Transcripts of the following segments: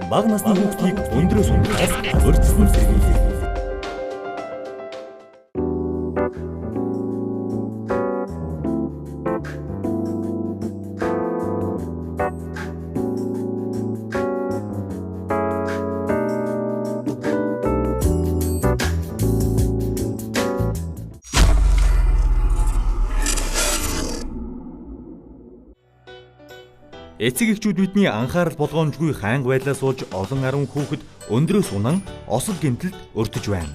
Бага насны хүүхдийг өндрөөс унтахаас урьдчилан сэргийлэх. Эцэг эхчүүд бидний анхаарал болгоомжгүй хаанг байдлаас болж олон 10 хүүхэд өндрөөс унан осол гэмтэлд өртөж байна.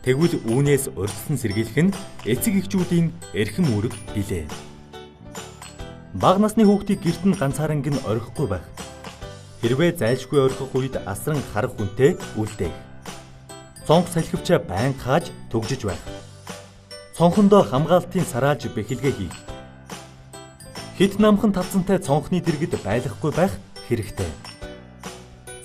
Тэгвэл үүнээс урьдчилан сэргийлэх нь эцэг эхчүүдийн эрхэм үүрэг билээ. Бага насны хүүхдийг гэрт нь ганцааранг нь орхихгүй байх. Хэрвээ зайлшгүй орхих үед асран харах хүнтэй үлдээх. Цонх салхивчаа байнга хааж түгжиж байх. Цонхондоо хамгаалтын сарааж бэхэлгээ хийх. Хит намхан тавцантай цонхны дэргэд байлгахгүй байх хэрэгтэй.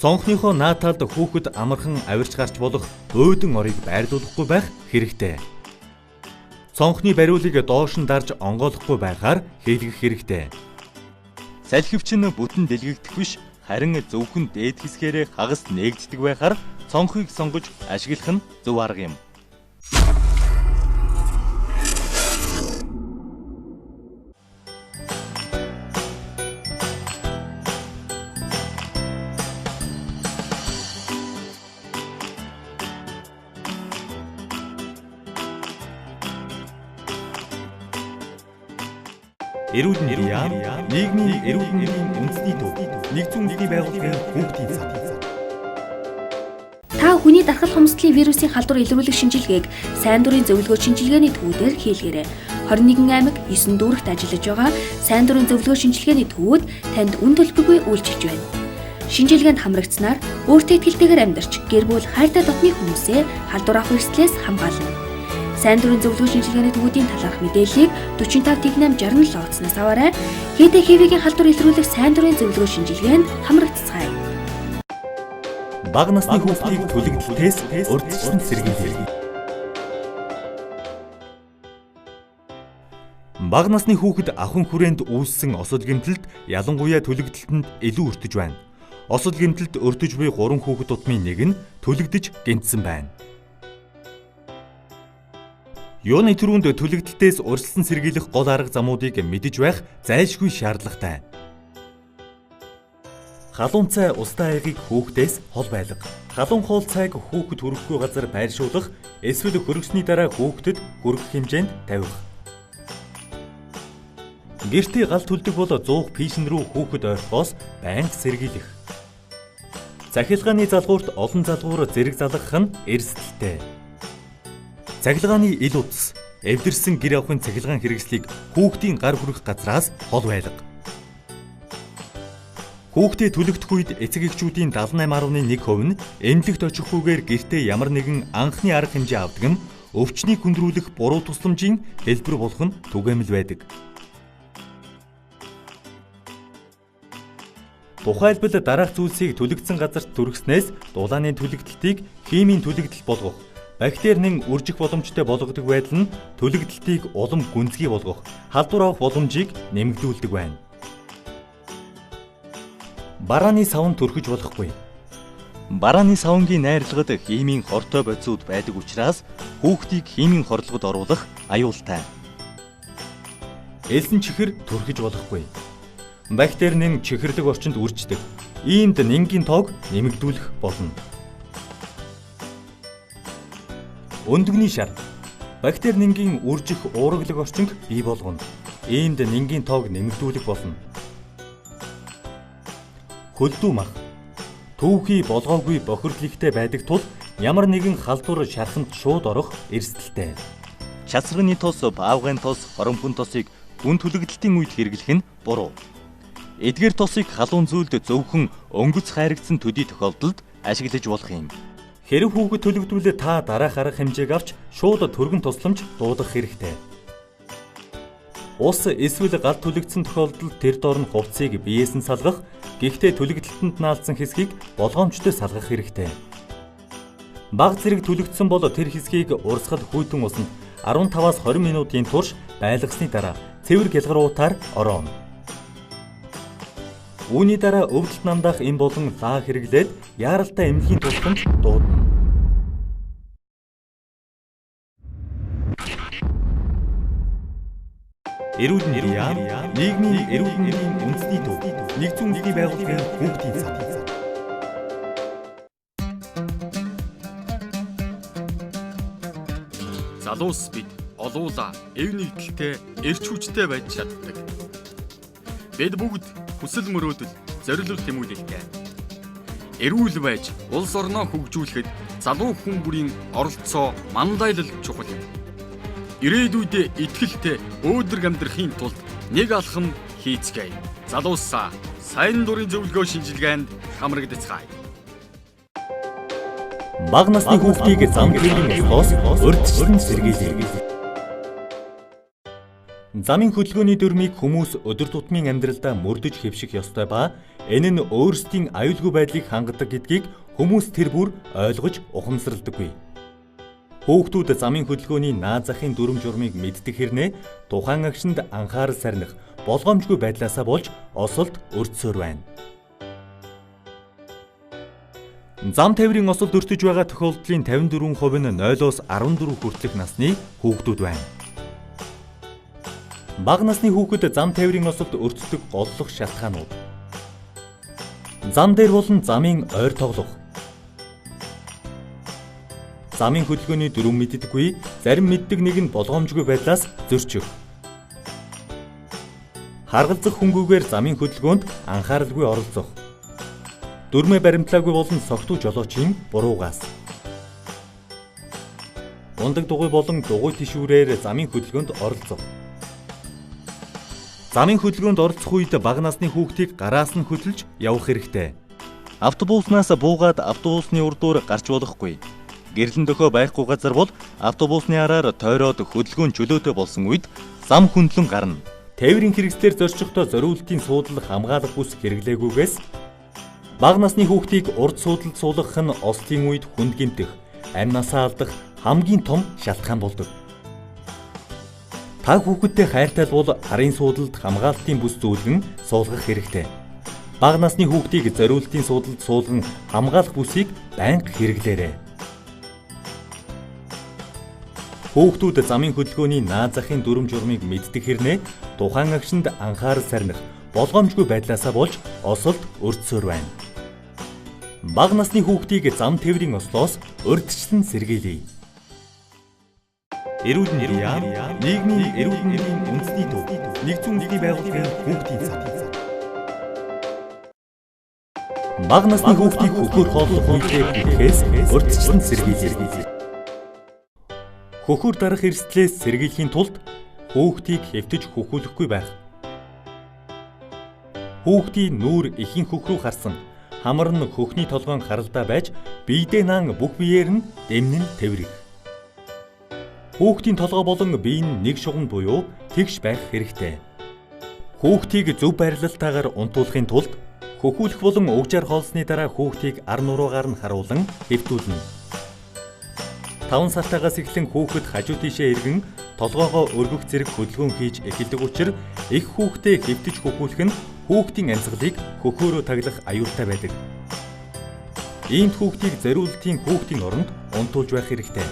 Цонхныхоо нааталд хүүхэд амархан авирч гарч болох өөдөн орыг байрлуулахгүй байх хэрэгтэй. Цонхны бариулыг доош нь дарж онгойлохгүй байхаар хийлгэх хэрэгтэй. Салхивч нь бүтэн дэлгэгдэх биш, харин зөвхөн дээд хэсгээрээ хагас нээгддэг байхаар цонхыг сонгож ашиглах нь зөв арга юм. Эрүүл мэндийн яам, нийгмийн эрүүл мэндийн үндэсний төв, нэгдсэн үндэсний байгууллагын хүүхдийн сан. Та хүний дархал хомсдлын вирусын халдвар илрүүлэх шинжилгээг сайн дурын зөвлөгөө шинжилгээний төвүүдээр хийлгээрэй. 21 аймаг 9 дүүрэгт ажиллаж байгаа сайн дурын зөвлөгөө шинжилгээний төвүүд танд үн төлбөргүй үйлчилж байна. Шинжилгээнд хамрагдсанаар өөртөө итгэлтэйгээр амьдарч гэр бүл хайртай дотны хүмүүсээ халдвар авах эрсдлээс хамгаална. Сайн дурын зөвлөгөө шинжилгээний төвүүдийн талаарх мэдээллийг 45 88 67 утаснаас аваарай. HIV-ийн халдвар илрүүлэх сайн дурын зөвлөгөө шинжилгээнд хамрагдцгаая. Бага насны хүүхдийг түлэгдэлтээс урьдчилан сэргийлэх. Бага насны хүүхэд ахын хүрээнд үүссэн осол гэмтэлд ялангуяа түлэгдэлтэнд илүү өртөж байна. Осол гэмтэлд өртөж буй 3 хүүхэд тутмын нэг нь түлэгдэж гэмтсэн байна. Юуны төрөнд түлэгдэлтээс урьдчилан сэргийлэх гол арга замуудыг мэдэж байх зайлшгүй шаардлагатай. Халуун цай устай аягийг хүүхдээс хол байлга. Халуун хоол цайг хүүхэд хүрэхгүй газар байршуулах, эсвэл хөргөсний дараа хүүхдэд хүрэх хэмжээнд тавих. Гэртээ гал төлдөг бол 100 пишн рүү хүүхэд ойртохоос байнга сэргийлэх. Цахилгааны залгуурт олон залгуур зэрэг залгах нь эрсдэлтэй. Цахилгааны ил утас, эвдэрсэн гэр авахын цахилгаан хэрэгслийг хүүхдийн гар хүрэх газраас хол байлга. Хүүхдээ түлэгдэх үед эцэг эхчүүдийн 78.1% нь эмнэлэгт очихгүйгээр гэртээ ямар нэгэн анхны арга хэмжээ авдаг юм, өвчнийг хүндрүүлэх буруу тусламжийн хэлбэр болох нь түгээмэл байдаг. Тухайлбал дараах зүйлсийг түлэгдсэн газарт түргэснээс дулааны түлэгдэлтийг химийн түлэгдэл болгох, бактерийн үржих боломжтой болгодог байдал нь түлэгдэлтийг улам гүнзгий болгох, халдвар авах боломжийг нэмэгдүүлдэг байна. Барааны савн түрхэж болохгүй. Барааны савнгийн найрлагад химийн хортой бодисууд байдаг учраас хүүхдийг химийн хорлогод оруулах аюултай. Элсэн чихэр түрхэж болохгүй. Бактерийн чихэрлэг орчинд үрждэг. Иймд нингийн тоог нэмэгдүүлэх болно. Өндөгний шар. Бактерийн үржих уургалаг орчинг бий болгоно. Иймд нингийн тоог нэмэгдүүлэх болно. Хөлдүү мах. Түүхий болгоогүй бохирдлогтой байдаг тул ямар нэгэн халдвар шарханд шууд орох эрсдэлтэй. Часрагны тос, баавгайн тос, хоромхон тосыг гүн түлэгдэлтийн үед хэрэглэх нь буруу. Эдгээр тосыг халуун зүйлд зөвхөн өнгөц хайрагдсан төдий тохиолдолд ашиглаж болох юм. Хэрэв хүүхэд төлөвлөлөө та дараах арга хэмжээг авч шууд түргэн тусламж дуудах хэрэгтэй. Ус эсвэл гал түлэгдсэн тохиолдолд тэр доор нь хувцсыг биеэс нь салгах, гэхдээ түлэгдэлтэнд наалдсан хэсгийг болгоомжтой салгах хэрэгтэй. Бага зэрэг түлэгдсэн бол тэр хэсгийг урсгал хүйтэн усанд 15-аас 20 минутын турш байлгасны дараа цэвэр гялгаруутаар орооно. Үүний дараа өвдөлт намдаах эм болон лаа хэрэглээд яаралтай эмнэлгийн тусламж дуудана. Эрүүл мэндийн яам, нийгмийн эрүүл мэндийн үндэсний төв, нэгдсэн үндэсний байгууллагын хүүхдийн сан. Залуус бид олуула эв нэгдэлтэй эрч хүчтэй байж чаддаг. Бид бүгд хүсэл мөрөөдөл зорилго тэмүүлэлтэй. Эрүүл байж улс орноо хөгжүүлэхэд залуу хүн бүрийн оролцоо мандайлал чухал. Ирээдүйдээ итгэлтэй өөдрөг амьдрахын тулд нэг алхам хийцгээе. Залуусаа сайн дурын зөвлөгөө шинжилгээнд хамрагдацгаая. Бага насны хүүхдийг зам төлөвийн ослоос урьдчилан сэргийлье. Замын хөдөлгөөний дүрмийг хүмүүс өдөр тутмын амьдралдаа мөрдөж хэвших ёстой ба энэ нь өөрсдийн аюулгүй байдлыг хангадаг гэдгийг хүмүүс тэр бүр ойлгож ухамсарладаггүй. Хүүхдүүд замын хөдөлгөөний наад захын дүрм журмыг мэддэг хэрнээ тухайн агшинд анхаарал сарних болгоомжгүй байдлаасаа болж осолд өртсөөр байна. Зам тээврийн осолд өртөж байгаа тохиолдлын 54% нь 0-оос 14 хүртэлх насны хүүхдүүд байна. Бага насны хүүхэд зам тээврийн осолд өртдөг голлох шалтгаанууд. Зам дээр болон замын ойр тоглох. Замын хөдөлгөөний дүрм мэддэггүй, зарим мэддэг нэг нь болгоомжгүй байдлаас зөрчих. Харгалзах хөнгүүгээр замын хөдөлгөөнд анхааралгүй оролцох. Дүрмээ баримтлаагүй болон согтуу жолоочийн буруугаас. Ундаг дугуй болон дугуй тишүүрээр замын хөдөлгөөнд оролцох. Замын хөдөлгөөнд оролцох үед бага насны хүүхдийг гараас нь хөдөлж явах хэрэгтэй. Автобуснаас буугаад автобусны урдуур гарч болохгүй. Гэрлэн дөхөө байхгүй газар бол автобусны араар тойроод хөдөлгөөн чөлөөтэй болсон үед зам хөндлөн гарна. Тээврийн хэрэгслээр зорчихдоо зориултын суудлах хамгаалах бүс хэрэглээгүйгээс бага насны хүүхдийг урд суудлд суулгах нь ослын үед хүнд гэмтэх, амь насаа алдах хамгийн том шалтгаан болдог. Та хүүхэдтэй хайртай бол харын суудлд хамгаалтын бүс зөвлгөн суулгах хэрэгтэй. Бага насны хүүхдийг зориултын суудлд суулган хамгаалах бүсийг байнга хэрэглээрэй. Хүүхдүүд замын хөдөлгөөний наад захын дүрм журмыг мэддэг хэрнээ тухайн агшинд анхаарал сарних болгоомжгүй байдлаасаа болж осолд өртсөөр байна. Бага насны хүүхдийг зам тээврийн ослоос урьдчилан сэргийлье. Эрүүл мэндийн яам, нийгмийн эрүүл мэндийн үндэсний төв, нэгдсэн үндэсний байгууллагын хүүхдийн сан. Бага насны хүүхдийг хөхөр хооллох үедээ бүхээс урьдчилан сэргийлье. Хөхөр дарах эрсдлээс сэргийлэхийн тулд хүүхдийг хэвтэж хөхүүлэхгүй байх. Хүүхдийн нүүр эхийн хөх рүү харсан, хамар нь хөхний толгойн харалдаа байж, биедээ наан бүх биеэр нь дэмнэн тэврэх. Хүүхдийн толгой болон бие нь нэг шугам буюу тэгш байх хэрэгтэй. Хүүхдийг зөв байрлалтаагаар унтуулахын тулд хөхүүлэх болон угжаар хоолсны дараа хүүхдийг ар нуруугаар нь харуулan хэвтүүлнэ. 5 сартаагаас эхлэн хүүхэд хажуу тийшээ эргэн толгоогоо өргөх зэрэг хөдөлгөөн хийж эхэлдэг учраас их хүүхдээ хэвтэж хөхүүлэх нь хүүхдийн амьсгалыг хөхөөрөө таглах аюултай байдаг. Иймд хүүхдийг зориултын хүүхдийн оронд унтуулж байх хэрэгтэй.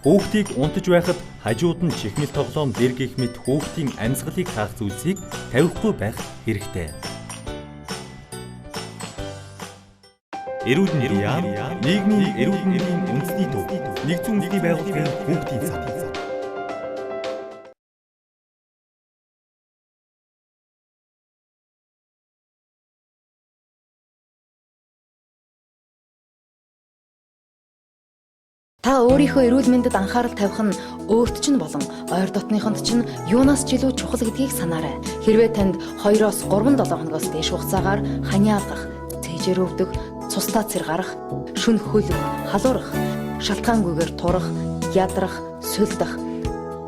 Хүүхдийг унтаж байхад хажууд нь чихмэл тоглоом дэр гих мэт хүүхдийн амьсгалыг хаах зүйлсийг тавихгүй байх хэрэгтэй. Эрүүл мэндийн яам, нийгмийн эрүүл мэндийн үндэсний төв, нэгдсэн үндэсний байгууллагын хүүхдийн сан. Та өөрийнхөө эрүүл мэндэд анхаарал тавих нь өөрт чинь болон ойр дотныхонд чинь юунаас ч илүү чухал гэдгийг санаарай. Хэрвээ танд 2-оос 3-7 хоногоос дээш хугацаагаар ханиалгах, цээжээр өвдөх, цустаа цэр гарах, шүн хөлөг, халуурах, шалтгаангүйгээр турах, ядрах, сүлдэх,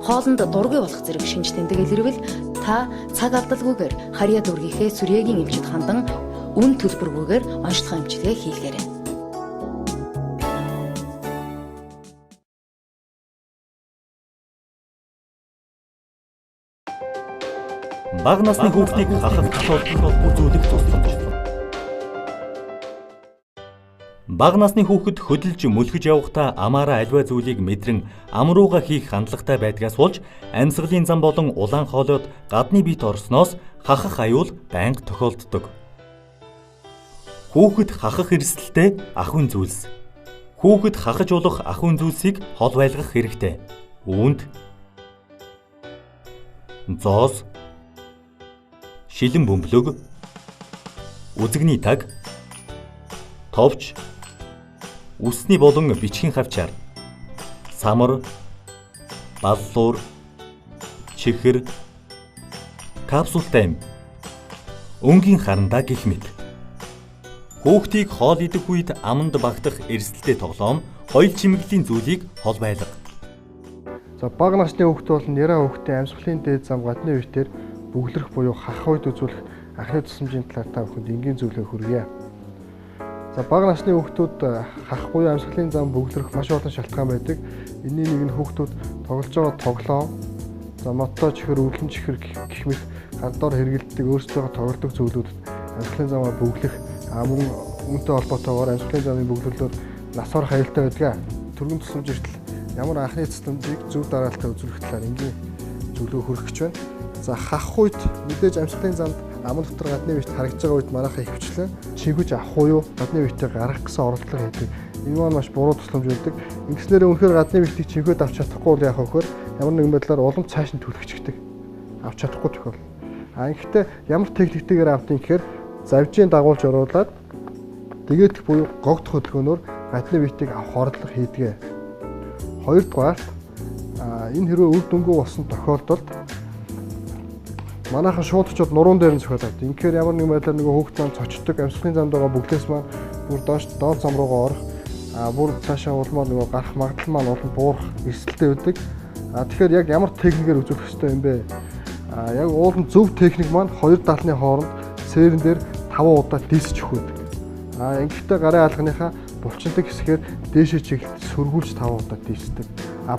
хоолнд дургүй болох зэрэг шинж тэмдэг илэрвэл та цаг алдалгүйгээр харьяа дүүргийнхээ сүрьегийн эмчид хандан үн төлбөргүйгээр онцлог эмчилгээ хийлгээрэй. Бага насны хүүхдийг хахах тохиолдолд үзүүлэх тусламж. Бага насны хүүхэд хөдөлж мөлхөж явахдаа амаараа аливаа зүйлийг мэдрэн ам руугаа хийх хандлагатай байдгаас болж амьсгалын зам болон улаан хоолойд гадны биет орсноос хахах аюул байнга тохиолддог. Хүүхэд хахах эрсдэлтэй ахуйн зүйлс. Хүүхэд хахаж болох ахуйн зүйлсийг хол байлгах хэрэгтэй. Үүнд зоос, шилэн бөмбөлөг, үзэгний таг, товч, үсний болон бичгийн хавчаар, самар, баллуур, чихэр, капсултай эм, өнгийн харандаа гэх мэт. Хүүхдийг хоол идэх үед аманд багтах эрсдэлтэй тоглоом, хоёул чимэглийн зүйлийг хол байлга. За бага насны хүүхэд бол няраа хүүхдийн амьсгалын дээд зам гадны үеэр бөглөрөх буюу хахах үед үзүүлэх анхны тусламжийн талаар та бүхэнд энгийн зөвлөгөө хүргье. За бага насны хүүхдүүд хахах буюу амьсгалын зам бөглөрөх маш олон шалтгаан байдаг. Энийн нэг нь хүүхдүүд тоглож байгаа тоглоом, за мотто чихэр, өвлөн чихэр гэх мэт гадуур хэрэгэлдэг өөрсдөө тоглодог зүйлүүдэд амьсгалын замаа бөглөх мөн үүнтэй холбоотойгоор амьсгалын замын бөглөлөөр нас орох аюултай байдаг. Түргэн тусламж эртэл ямар анхны тусламжийг зөв дараалтаа үзүүлэх талаар энгийн зөвлөгөө хүргэх гэж байна. За хахах үед мэдээж амьсгалын замд аман дотор гадны биет харагдж байгаа үед манайхаа ихвчлэн чигвэж авах уу гадны биетээ гаргах гэсэн оролдлого хийдэг. Энэ маань маш буруу тусламж байдаг. Ингэснээр үнэхээр гадны биетийг чигвээд авч чадахгүй бол яах вэ гэхээр ямар нэгэн байдлаар улам цааш нь түлхчихдэг. Авч чадахгүй тохиол. Гэхдээ ямар техниктэйгээр авдгийг гэхээр завжийн дагуулж оруулаад тэгээд буюу гогдох хөдөлгөөнөөр гадны биетийг авах оролдлого хийдэг. Хоёрдугаарт энэ хэрвээ үр дүнгүй болсон тохиолдолд манайхан шууд очиод нуруунд дээр нь зохиол авдаг. Инхээр ямар нэгэн байдлаар нөгөө хүүхд маань цочдог амьсгалын замд байгаа бүглээс маань бүр доод зам руугаа орох, бүр цаашаа улмаар нөгөө гарах магадлал маань улам буурах эрсдэлтэй байдаг. Тэгэхээр яг ямар техникээр үзүүлэх ёстой юм бэ? Яг уулын зөв техник маань хоёр даалны хооронд сэрэн дээр 5 удаа дисж өгөх байдаг. Ингэхдээ гарын алганыхаа булчиндаг хэсгээр дээшээ чиглэлд сөргүүлж 5 удаа дисдэг.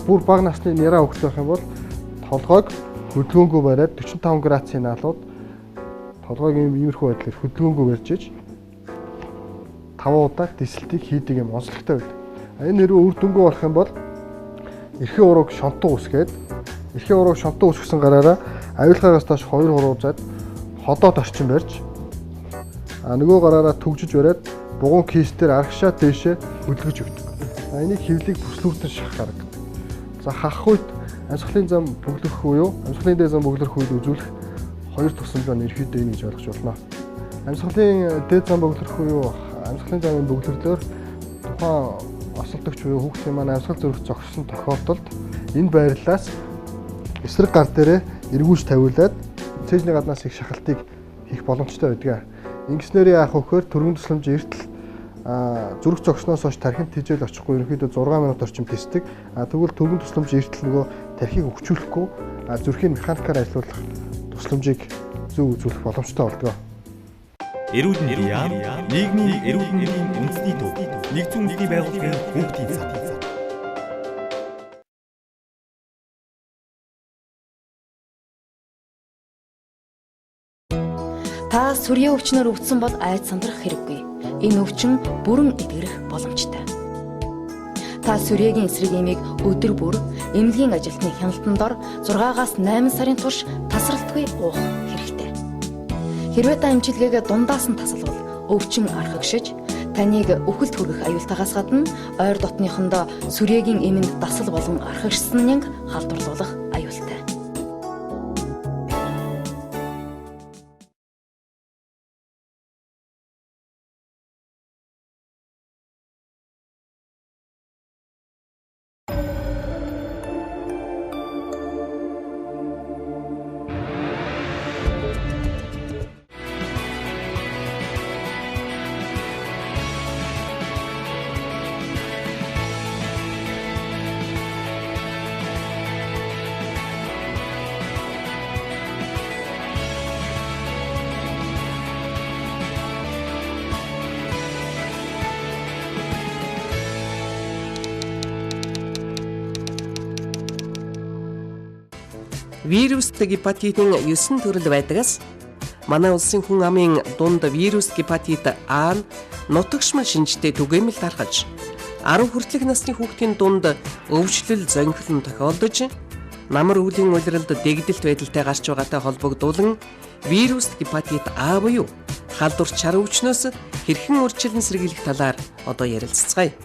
Бүр бага насны няраа хүүхэд байх юм бол толгойг хөдөлгөөнгөө бариад 45 градусын наалууд толгойг иймэрхүү байдлаар хөдөлгөөнгөө барьж иж 5 удаа дисэлтийг хийдэг юм онцлогтой байдаг. Энэ хэрвээ үр дүнгүй болох юм бол эрхээ урууг шонтуу үсгээд эрхээ урууг шонтуу үсгэсэн гараараа авилгаагаас доош 2 хуруузаад ходоод орчин барьж нөгөө гараараа түгжиж бариад бугуун кейсээр арагшаа дээшээ хөдөлгөж өгдөг. Энийг хөвлийг бүслүүртэн шахах гаргадаг. За хахах үед амьсгалын зам бөглөрөх буюу амьсгалын дээд зам бөглөрөх үед үзүүлэх хоёр тусламж байна ерхийдөө энэ гэж ойлгож байна. Амьсгалын дээд зам бөглөрөх буюу амьсгалын замын бөглөрлөөр тухайн осолдогч буюу хүүхдийн маань амьсгал зүрх зогссон тохиолдолд энэ байрлалаас эсрэг гар дээрээ эргүүлж тавиулаад цээжний гаднаас их шахалтыг хийх боломжтой байдаг. Ингэснээр яах вэ гэхээр түргэн тусламж эртэл зүрх зогсноос хойш тархинд тэжээл очихгүй ерөнхийдөө 6 минут орчим тисдэг. Тэгвэл түргэн тусламж эртэл нөгөө тархийг өвчүүлэхгүй зүрхийн механикаар ажилуулах тусламжийг зөв үзүүлэх боломжтой болдог. Эрүүл мэндийн яам, нийгмийн эрүүл мэндийн үндэсний төв, нэгдсэн үндэсний байгууллагын хүүхдийн цав. Та сүрийн өвчнөр өвдсөн бол айд сандрах хэрэггүй. Энэ өвчин бүрэн эдгэрэх боломжтой. Та сүрээгийн эсрэг эмийг өдөр бүр эмнэлгийн ажилтны хяналтанд дор 6-аас 8 сарын турш тасралтгүй уух хэрэгтэй. Хэрвээ та эмчилгээгээ дундаас нь тасалвал өвчин архагшиж, таныг үхэлд хүргэх аюултайгаас гадна ойр дотныхондоо сүрээгийн эмэнд дасал болон архагшсан нянг халдварлуулах аюултай. Вирустэй гепатитын 9 төрөл байдагаас манай улсын хүн амын дунд вирус гепатит А нь нутагшмал шинжтэй түгээмэл тархаж 10 хүртэлх насны хүүхдийн дунд өвчлөл зонхилон тохиолдож намар үлийн улиралд дэгдэлт байдалтай гарч байгаатай холбогдуулан вирус гепатит А буюу халдвар чар өвчнөөс хэрхэн урьдчилан сэргийлэх талаар одоо ярилццгаая.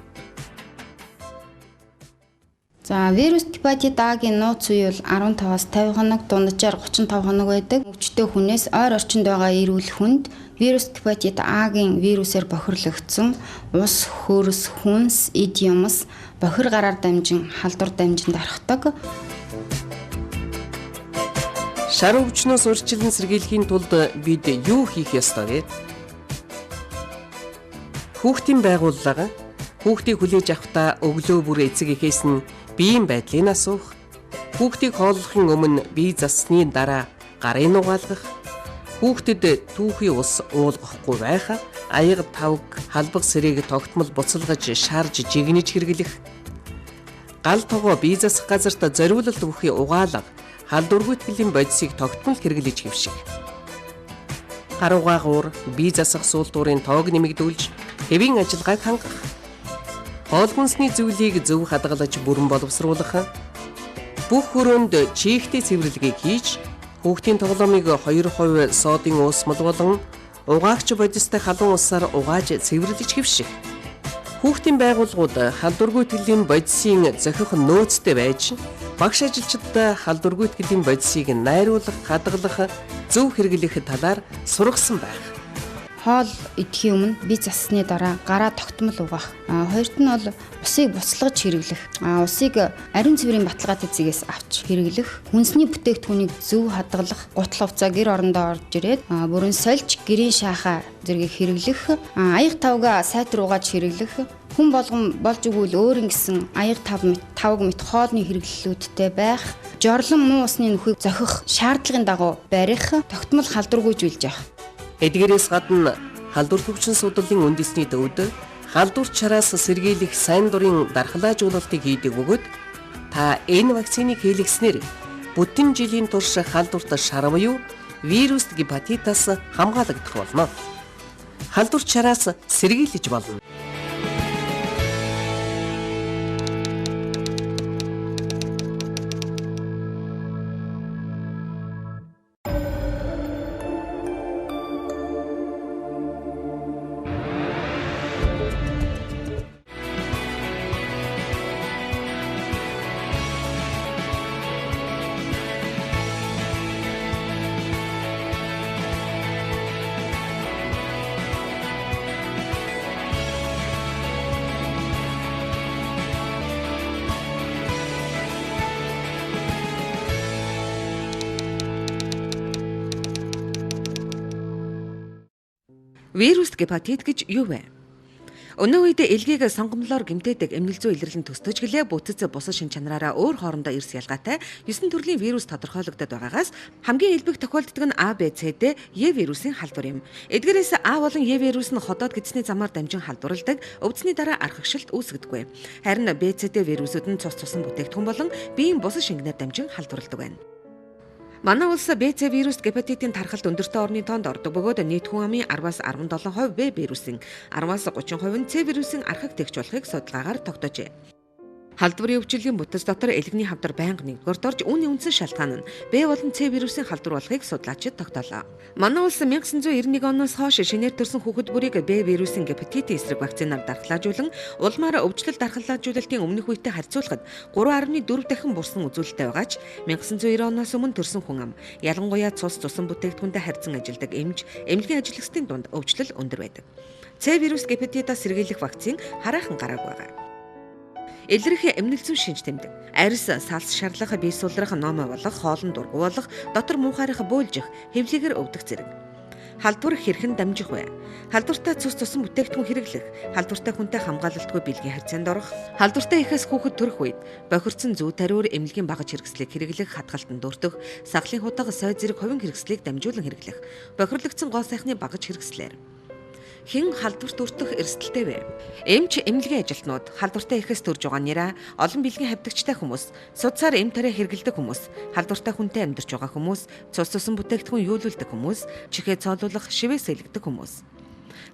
За вирус гепатит А-гийн нууц үе бол 15-аас 50 хоног, дунджаар 35 хоног байдаг. Өвчтөе хүнээс ойр орчинд байгаа эрүүл хүнд вирус гепатит А-гийн вирусээр бохирлогдсон ус, хөрс, хүнс, эд юмс бохир гараар дамжин халдвар дамжинд архдаг. Шар өвчнөөс урьдчилан сэргийлэхийн тулд бид юу хийх ёстой вэ? Хүүхдийн байгууллага хүүхдийг хүлээж авахдаа өглөө бүр эцэг эхээс нь биеийн байдлыг асуух, хүүхдийг хооллохын өмнө бие зассны дараа гарын угаалгах, хүүхдэд түүхий ус уулгахгүй байх, аяга тавг, халбаг сэрийг тогтмол буцалгаж шаарж жигнэж хэрэглэх, гал тогоо бие засах газарт зориулалт бүхий угаалга, халдваргүйтгэлийн бодисыг тогтмол хэрэглэж хэвших. Гар угаагуур, бие засах суултуурын тоог нэмэгдүүлж, хэвийн ажиллагааг хангах. Хоол хүнсний зүйлийг зөв хадгалж бүрэн боловсруулах, бүх хүрээнд чихтэй цэвэрлэгийг хийж, хүүхдийн тоглоомыг 2% соодын уусмал болон угаагч бодистой халуун усаар угааж цэвэрлэж хэвших. Хүүхдийн байгууллагууд халдваргүйтгэлийн бодисын зохих нөөцтэй байж, багш ажилчдад халдваргүйтгэлийн бодисыг найруулах, хадгалах, зөв хэрэглэх талаар сургасан байх. Хоол идэхийн өмнө бие зассны дараа гараа тогтмол угаах. Хоёрт нь бол усыг буцалгаж хэрэглэх. Усыг ариун цэврийн баталгаатай зэгээс авч хэрэглэх. Хүнсний бүтээгдэхүүнийг зөв хадгалах. Гутал хувцас гэр орондоо орж ирээд бүрэн сольж гэрийн шаахаа зэрэг хэрэглэх. Аяг тавга сайтар угааж хэрэглэх. Хүн болгон болж өгвөл өөр ингэсэн аяг тавг мэт хоолны хэрэглэлүүдтэй байх. Жорлон муу усны нөхөйг зохих шаардлагын дагуу барих. Тогтмол халдваргүйжүүлж явах. Эдгээрээс гадна халдвар төвчин судлалын үндэсний төвд халдвар чараас сэргийлэх сайн дурын дархлаажуулалтыг хийдэг бөгөөд та энэ вакциныг хийлгэснээр бүтэн жилийн турш халдварт шар буюу вирус гепатитаас хамгаалагдах болно. Халдвар чараас сэргийлж болно. Вирус гепатит гэж юу вэ? Өнөө үед элгийг сонгомлоор гэмтээдэг эмнэл зүй илэрлэн төстөж гэлээ бүтэц бусад шин чанараараа өөр хоорондоо эрс ялгаатай 9 төрлийн вирус тодорхойлогдод байгаагаас хамгийн элбэг тохиолддог нь А, Б, С, Д, Е вирусын халдвар юм. Эдгээрээс А болон Е вирус нь ходоод гидсний замаар дамжин халдварладаг, өвдсний дараа архагшилт үүсгдэггүй. Харин Б, С, Д вирусууд нь цус цусан бүтээгдэхүүн болон биеийн бусад шингэнээр дамжин халдварладаг байна. Манай улс БЦ вирус гепатитын тархалт өндөртэй орны тоонд ордог бөгөөд нийт хүн амын 10-аас 17% Б вирусын, 10-аас 30% нь С вирусын архаг тэгж болохыг судалгаагаар тогтоожээ. Халдварын өвчлөлийн бүтэц дотор элэгний хавдар байнга нэгдүгээрт орж үүний үндсэн шалтгаан нь Б болон С вирусын халдвар болохыг судлаачид тогтоолоо. Манай улс 1991 оноос хойш шинээр төрсэн хүүхэд бүрийг Б вирусын гепатитын эсрэг вакцинаар дархлаажуулан улмаар өвчлөл дархлаажуулалтын өмнөх үетэй харьцуулахад 3.4 дахин бурсан үзүүлэлттэй байгаач 1990 оноос өмнө төрсэн хүн ам ялангуяа цус цусан бүтээгдэхүүнтэй харьцан ажилладаг эмнэлгийн ажилчдын дунд өвчлөл өндөр байдаг. С вирус гепатитаас сэргийлэх вакцин хараахан гараагүй байгаа. Илэрх эмнэл зүйн шинж тэмдэг. Арьс, салс шарлах, бие сулрах, ном болох, хоолн дургу болох, дотор муухайрах бөөлжих, хэвлэгээр өвдөх зэрэг. Халдвар хэрхэн дамжих вэ? Халдвартай цус цусан бүтээгдэхүүн хэрэглэх, халдвартай хүнтэй хамгаалалтгүй бэлгийн харьцаанд орох, халдвартай ихээс хүүхэд төрөх үед бохирдсон зүү тариур эмнэлгийн багаж хэрэгслийг хэрэглэх, хатгалтанд өртөх, сахлын хутга, сой зэрэг хувийн хэрэгслийг дамжуулан хэрэглэх, бохирлогдсон гоо сайхны багаж хэрэгслээр. хэн халдварт өртөх эрсдэлтэй вэ? Эмч эмнэлгийн ажилтнууд, халдвартай ихэс төрж байгаа нэраа, олон бэлгийн хавьдагчтай хүмүүс, судсаар эм тариа хэргэлдэг хүмүүс, халдвартай хүнтэй амьдарч байгаа хүмүүс, цус цусан бүтээгдэхүүн юулуулдаг хүмүүс, чихээ цоолуулах, шивээс сэлгдэг хүмүүс.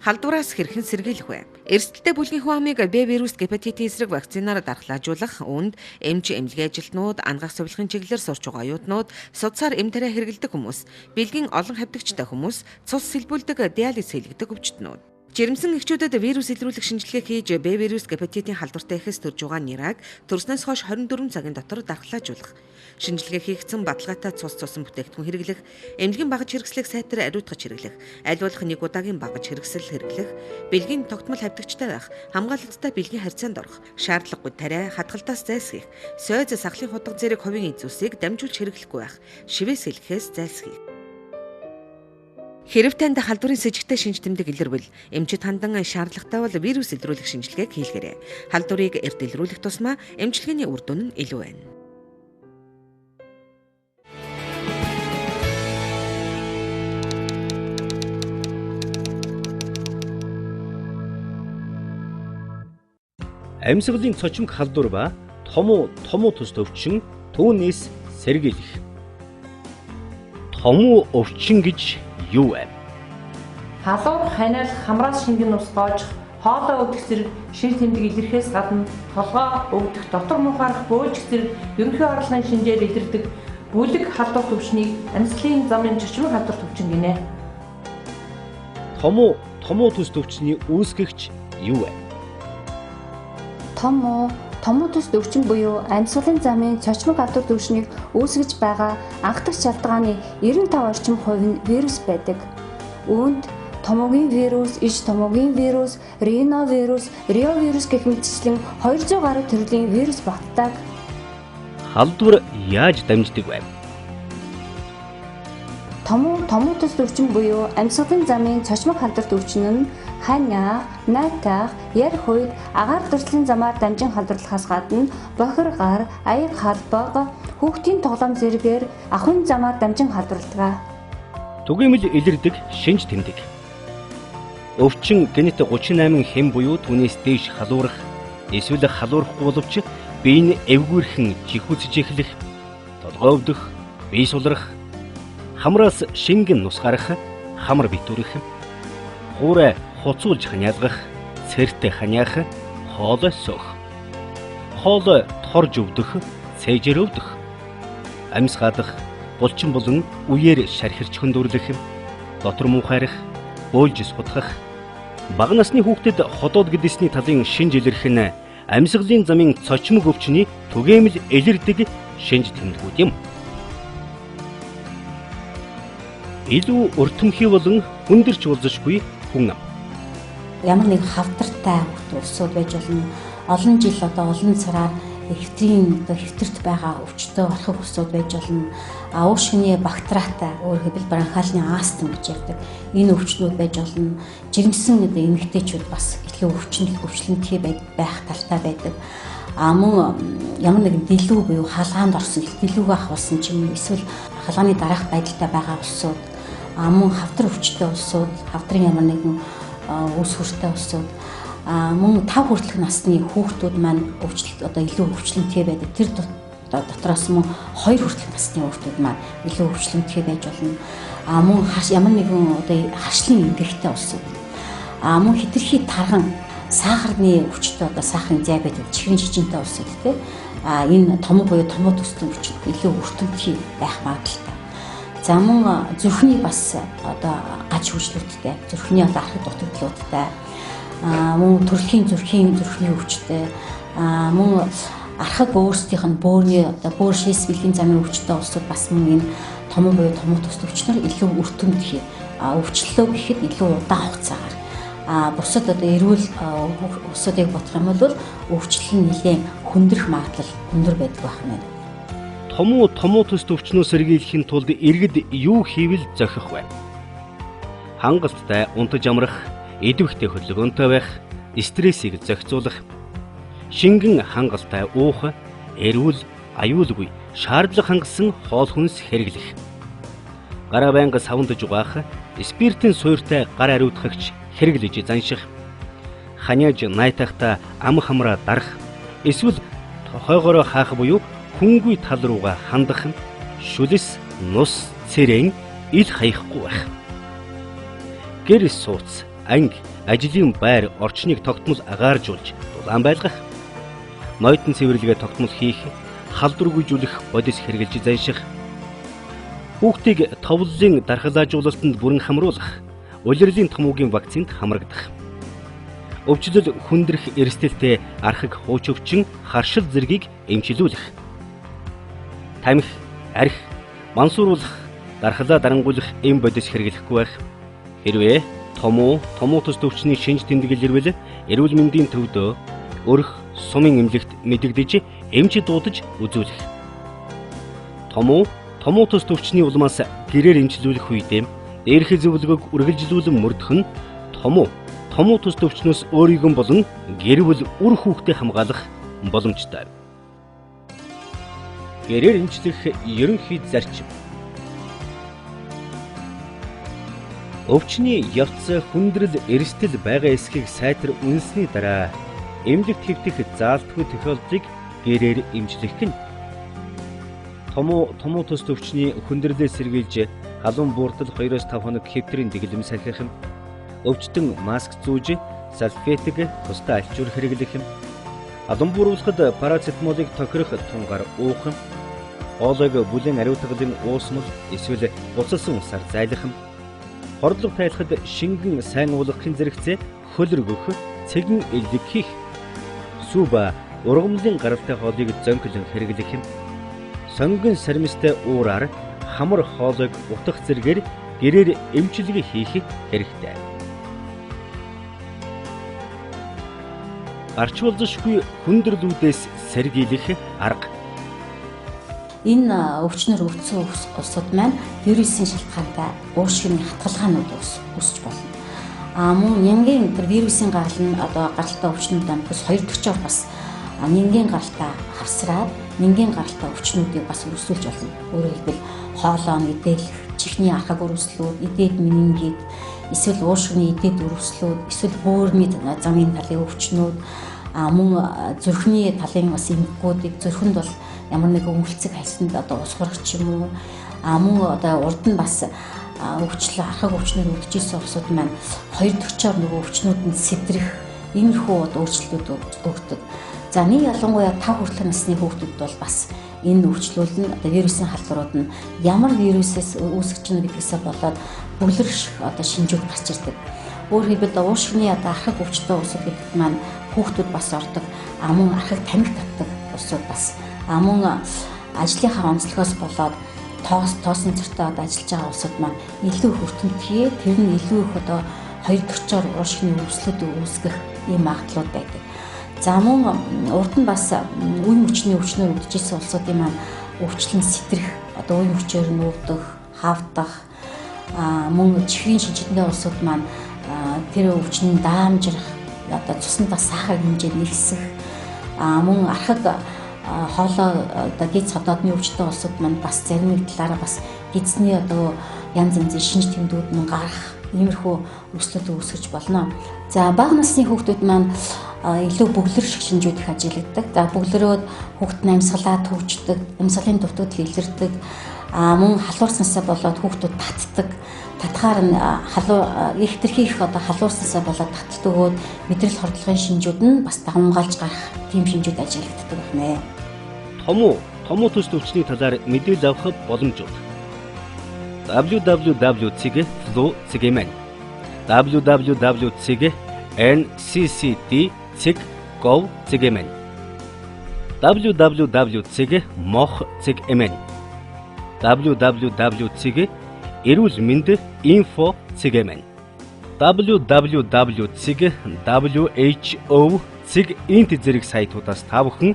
Халдвараас хэрхэн сэргийлэх вэ? Эрсдэлтэй бүлгийн хүн амыг Б вирус гепатитис эсрэг вакцинаар дархлаажуулах, үүнд эмч эмнэлгийн ажилтнууд, ангаах сувилгын чиглэлээр сурч байгаа оюутнууд, судсаар эм тариа хэргэлдэг хүмүүс, бэлгийн олон хавьдагчтай хүмүүс, цус сэлбүүлдэг, диализ хийлгдэг өвчтнүүд. Жирэмсэн эхчүүдэд вирус илрүүлэх шинжилгээ хийж Б вирус гепатитийн халдвартай ихэс төрж байгаа нэрийг төрснөөс хойш 24 цагийн дотор дархлаажуулах. Шинжилгээ хийгдсэн баталгаатай цус цусан бүтээгдэхүүн хэрэглэх, эмнэлгийн багаж хэрэгслийг сайтар ариутгаж хэрэглэх, аль болох нэг удаагийн багаж хэрэгсэл хэрэглэх, бэлгийн тогтмол хавьдагчтай байх, хамгаалалттай бэлгийн харьцаанд орох, шаардлагагүй тариа, хатгалтаас зайлсхийх, сойз сахлын хутга зэрэг ховын эзүүсийг дамжуулж хэрэглэхгүй байх, шивээс сэлгэхээс зайлсхийх. Хэрэв танд халдварын с ิจ гтэй шинж тэмдэг илэрвэл эмчит хандан шаардлагатай бол вирус илрүүлэх шинжилгээг хийлгээрэй. Халдварыг эрт илрүүлэх тусмаа эмчилгээний үр дүн нь илүү байна. Амьсгалын цочмог халдвар ба томуу тус өвчин түүнээс сэргийлэх. Томуу өвчин гэж юу вэ? Халуур ханиал хамраас шингэн ус гоожих, хоолой өвдөх зэрэг шир тэмдэг илэрхээс гадна толгоо өвдөх, дотор мухаарах, бөөлжих зэрэг ерөнхий орлогын шинжээр илэрдэг бүлэг халдвар төвчнийг амьсгалын замын чочмог халдвар төвчин гинэ. Томуу тус өвчний үүсгэгч юу вэ? Томуу төс өвчин буюу амьсгалын замын цочмог халдвар төвчнийг үүсгэж байгаа анх дахь шалтгааны 95% орчим хувь нь вирус байдаг. Үүнд томоогийн вирус, иж томоогийн вирус, риновирус, риовирус гэх мэтчлэн 200 гаруй төрлийн вирус багтдаг. Халдвар яаж дамждаг вэ? Томуу төс өвчин буюу амьсгалын замын цочмог халдвар төвчин нь ханиа, найтах, ярих үед агаар дурслын замаар дамжин халдварлахаас гадна бохир гар, аяг халбаг, хүүхдийн тоглоом зэргээр ахын замаар дамжин халдварладаг. Түгээмэл илэрдэг шинж тэмдэг. Өвчин гэнэт 38 хэм буюу түүнээс дээш халуурах, эсвэл халуурахгүй боловч бие нь эвгүйрхэн чихүүцэж эхлэх, толгой өвдөх, бие сулрах, хамраас шингэн нус гарах, хамар битүүрэх, хуурай хуцуулж ханиалгах, цэртэй ханиах, хоол сөх. Хоол торж өвдөх, цээжэр өвдөх. Амьс гадах, булчин болон үеэр шархирч хөндөрлөх, дотор муухайрах, бөөлж сутгах. Бага насны хүүхдэд ходоод гэдэсний талын шинж илэрх нь амьсгалын замын цочмог өвчний түгээмэл илэрдэг шинж тэмдгүүд юм. Илүү өртөмхий болон хүндэрч уулзшгүй хүн ам. Ямар нэг хавдартай усууд байж болно. Олон жил олон цагаар хэвтэрт байгаа өвчтөө орхих усууд байж болно. Уур шигний бактериатай өөрөөр бронхиалны астм гэж ярьдаг. Энэ өвчнүүд байж болно. Жирэмсэн эмэгтэйчүүд бас илүү өвчлөнтэй байх талтай байдаг. Мөн ямар нэгэн дэлгүү буюу хаалгаанд орсон дэлгүүгээ ахуулсан ч юм уу эсвэл хаалганы дараах байдалтай байгаа усууд, мөн хавдар өвчтэй усууд, хавдрын ямар нэгэн үс хүртэй усууд, мөн 5 хүртэлх насны хүүхдүүд маань илүү өвчлөнтэй байдаг. Тэр дотроос мөн 2 хүртэлх насны хүүхдүүд маань илүү өвчлөнтэй байж болно. Мөн ямар нэгэн харшлын эмгэгтэй усууд, мөн хэтэрхий тарган сахарны өвчтөй сахарын диабет, чихрийн шижинтэй усууд тийм энэ томуу буюу томуу төстэй өвчт илүү өртөмтгий байх магадaltaй. За мөн зүрхний бас гаж хөвчлөлттэй, зүрхний архив дутагдлуудтай, мөн төрөлхийн зүрхний өвчтэй, мөн архаг өөрсдийнх нь бөөр шээс бэлгийн замын өвчтэй усууд бас мөн энэ томуу буюу томуу төстэй өвчнөр илүү өртөмтгий өвчлөлөө гэхэд илүү удаан хугацаагаар бусад эрүүл усуудыг бодох юм бол өвчлөл нь нэлээд хүндрэх магадлал өндөр байдаг байна. Томуу төс өвчнөө сэргийлэхийн тулд иргэд юу хийвэл зохих вэ? Хангалттай унтаж амрах, идэвхтэй хөдөлгөөнтэй байх, стрессийг зохицуулах, шингэн хангалттай уух, эрүүл, аюулгүй, шаардлага хангасан хоол хүнс хэрэглэх. Гараа байнга савандж угаах, спиртийн суйртай гар ариутгагч хэрэглэж занших, ханиаж найтахта ам хамраа дарах, эсвэл хойгороо хаах буюу хүнгүй тал руугаа хандах, шүлэс, нус, цэрээн ил хаяхгүй байх. Гэр сууц, анги, ажлын байр, орчныг тогтмол агааржуулж дулаан байлгах, нойтон цэвэрлэгээ тогтмол хийх, халдваргүйжүүлэх бодис хэрэгжилж занших, хүүхдийг товлолын дархлаажуулалтанд бүрэн хамруулах, улирлын томоогийн вакцинд хамрагдах, өвчлөл хүндрэх эрсдэлтэй архаг хууч өвчин харшил зэргийг эмчилүүлэх, тамхи, арх, мансууруулах, дархлаа дарангуйлах эм бодис хэрэглэхгүй байх. Хэрвээ томуу тус төвчний шинж тэмдэглэл ирвэл эрүүл мэндийн төвдөө өрх, сумын эмнэлэгт мэдэгдэж эмч дуудаж үзүүлэх. Томуу тус төвчний улмаас гэрээр эмчилүүлэх үедээ дээрх зөвлөгөөг үргэлжлүүлэн мөрдөх нь томуу тус төвчнөөс өөрийгөө болон гэр бүл үр хүүхдээ хамгаалах боломжтой. Гэрээр эмчлэх ерөнхий зарчим. Өвчний явц хүндрэл эрсдэл байгаа эсхийг сайтар үнсний дараа эмнэлэгт хэвтэх заалтгүй тохиолдлыг гэрээр эмчлэх гэнэ. Томуу тус өвчний хүндрэлээ сэргийлж халуун бууртал 2-5 хоног хэвтрийн дэглэм салхих, өвчтөн маск зүүж салфетик тусдаа альчуур хэрэглэх, халуун бууруулахад парацетамолыг тохирох тунгаар уух, хоолойг бүлээн ариутгалын уусмал эсвэл буцалсан усаар зайлах, хордлого тайлахад шингэн сайн уулгахын зэрэгцээ хөлөр өгөх, цэгэн элдэг хийх, сүба ургамлын гаралтай хоолыг зөнхлөн хэрэглэх, сонгон сармистай уураар хамар хоолойг утгах зэргээр гэрээр эмчилгээ хийх хэрэгтэй. Гарч болзошгүй хүндрэлүүдээс сэргийлэх арга. Энэ өвчнөр өвдсөн улсууд маань вирусын шалтгаантай уушгины хатгалгаанууд үүсч болно. Мөн нянгийн вирусын гарал нь гаралтай өвчнүүд амтс 2-40-оор бас нянгийн гаралтай хавсраад нянгийн гаралтай өвчнүүдийг бас өрсөлдөж болно. Өөрөөр хэлбэл хоолоо мэдээлэх, чихний архаг өрсөлдүүд, эдээд менингит, эсвэл уушгины эдээд өрсөлдүүд, эсвэл бөөрийн замын талын өвчнүүд, мөн зүрхний талын бас эмгэгүүдийг зүрхэнд бол ямар нэгэн өвлцөг хайсанд усгурах ч юм уу, мөн урд нь бас өвчлө архаг өвчнөр өвдөжсэн улсууд маань 2-40-оор нөгөө өвчнүүд нь сэтрэх иймэрхүү өөрчлөлтүүд өгдөг. За нэг ялангуяа 5 хүртэлх насны хүүхдүүд бол бас энэ өвчлөл нь вирусын халдварууд нь ямар вирусээс үүсгэж байна гэдгээсээ болоод бүглэрш шинжүүд гарч ирдэг. Өөрөөр хэлбэл уушгины архаг өвчтөе улсууд гэдэгт маань хүүхдүүд бас ордог. Мөн архаг тамхи татдаг улсууд бас мөн ажлынхаа онцлогоос болоод тоосон цартаа ажиллаж байгаа улсууд маань илүү хүртэмтгий, тэр нь илүү их 2-40-оор уушгины өвслүүд үүсгэх ийм магадлал байдаг. За мөн урд нь бас үе мөчний өвчнөр өвдөжсэн улсуудын маань өвчлөн сэтрэх, үе мөчөөр нь өвдөх, хавдах, мөн чихрийн шинжлэхүүний улсууд маань тэр өвчний даамжрах, цуснаа сахар хэмжээ нэлсэх, мөн архаг хоолой гиз хотоодны өвчтөе улсууд маань бас зарим нэг талаараа бас гизний янз янзын шинж тэмдгүүд нь гарах иймэрхүү өслөлт үүсгэж болно. За бага насны хүүхдүүд маань илүү бүглэр шиг шинжүүд их ажигладаг. За бүглэрөөд хүүхэд нь амьсгалаа төвчдөг, амьсгалын дутууд илэрдэг. Мөн халуурснасаа болоод хүүхдүүд татдаг. Татгаар нь их төрхий их халуурснасаа болоод таталт өгөөд мэдрэл хордлогын шинжүүд нь бас давмгаалж гарах тийм шинжүүд ажиглагддаг байна. Томуу төс төвчний талаар мэдээлэл авах боломжууд. www.flu.cgmn www.ncct.gov.cgmn www.moh.cgmn www.erulmend.info.cgmn www.WHO.cg-int зэрэг сайтуудаас та бүхэн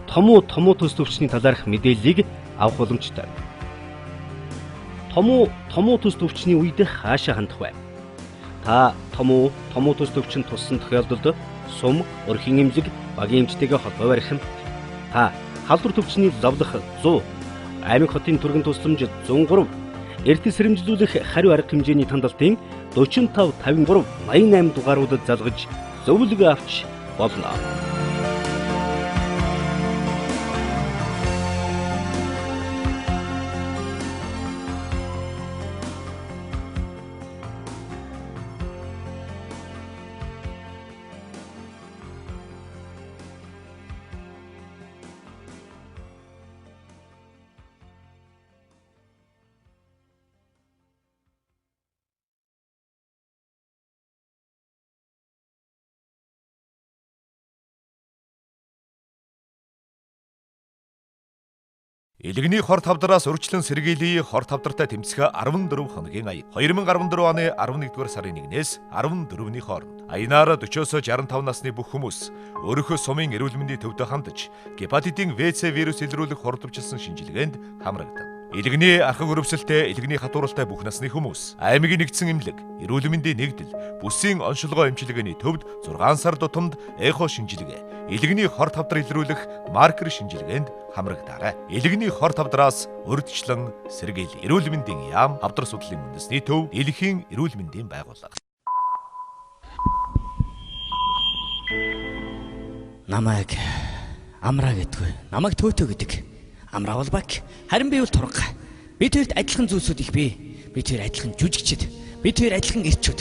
томуу төс төвчний талаарх мэдээллийг авах боломжтой. Томуу төс төвчний үед хаашаа хандах вэ? Та томуу төс төвчин туссан тохиолдолд сум, өрхийн эмзэг, багийн эмчтэйгээ холбоо барих юм. Та халдвар төвчний лавлах 100, аймаг хотын түргэн тусламж 103, эрдэс сэрэмжлүүлэх хариу арга хэмжээний тандалтын 45 53 88 дугааруудад залгаж зөвлөгөө авч болно. Илгэний хор тавдараас урьдчилан сэргийлээ хор тавдартай тэмцэх 14 хоногийн ая. 2014 оны 11-р сарын 1-ээс 14-ний хооронд аянаар 40-оос 65 насны бүх хүмүүс өөрийнхөө сумын эрүүл мэндийн төвдө хандаж гепатитын ВЦ вирус илрүүлэх хордовчилсан шинжилгээнд хамрагдав. Илгэний архаг өрөвсөлтэй, илгэний хатууралтай бүх насны хүмүүс аймгийн нэгдсэн эмнэлэг, эрүүл мэндийн нэгдэл, бүсийн оншилгоо эмчилгээний төвд 6 сар тутамд эхо шинжилгээ, илгэний хор тавдар илрүүлэх маркер шинжилгээнд хамрагдаарай. Илгэний хор тавдраас урьдчилан сэргийл эрүүл мэндийн яам, авдар судлалын үндэсний төв, дэлхийн эрүүл мэндийн байгууллага. Намайг амраа гэдэггүй. Намайг төтөө гэдэг. Амраа бол баг. Харин би бол турга. Бид хоёрт адилхан зүйлсүүд их бий. Бид хоёр адилхан жүжигчд. Бид хоёр адилхан эрчүүд.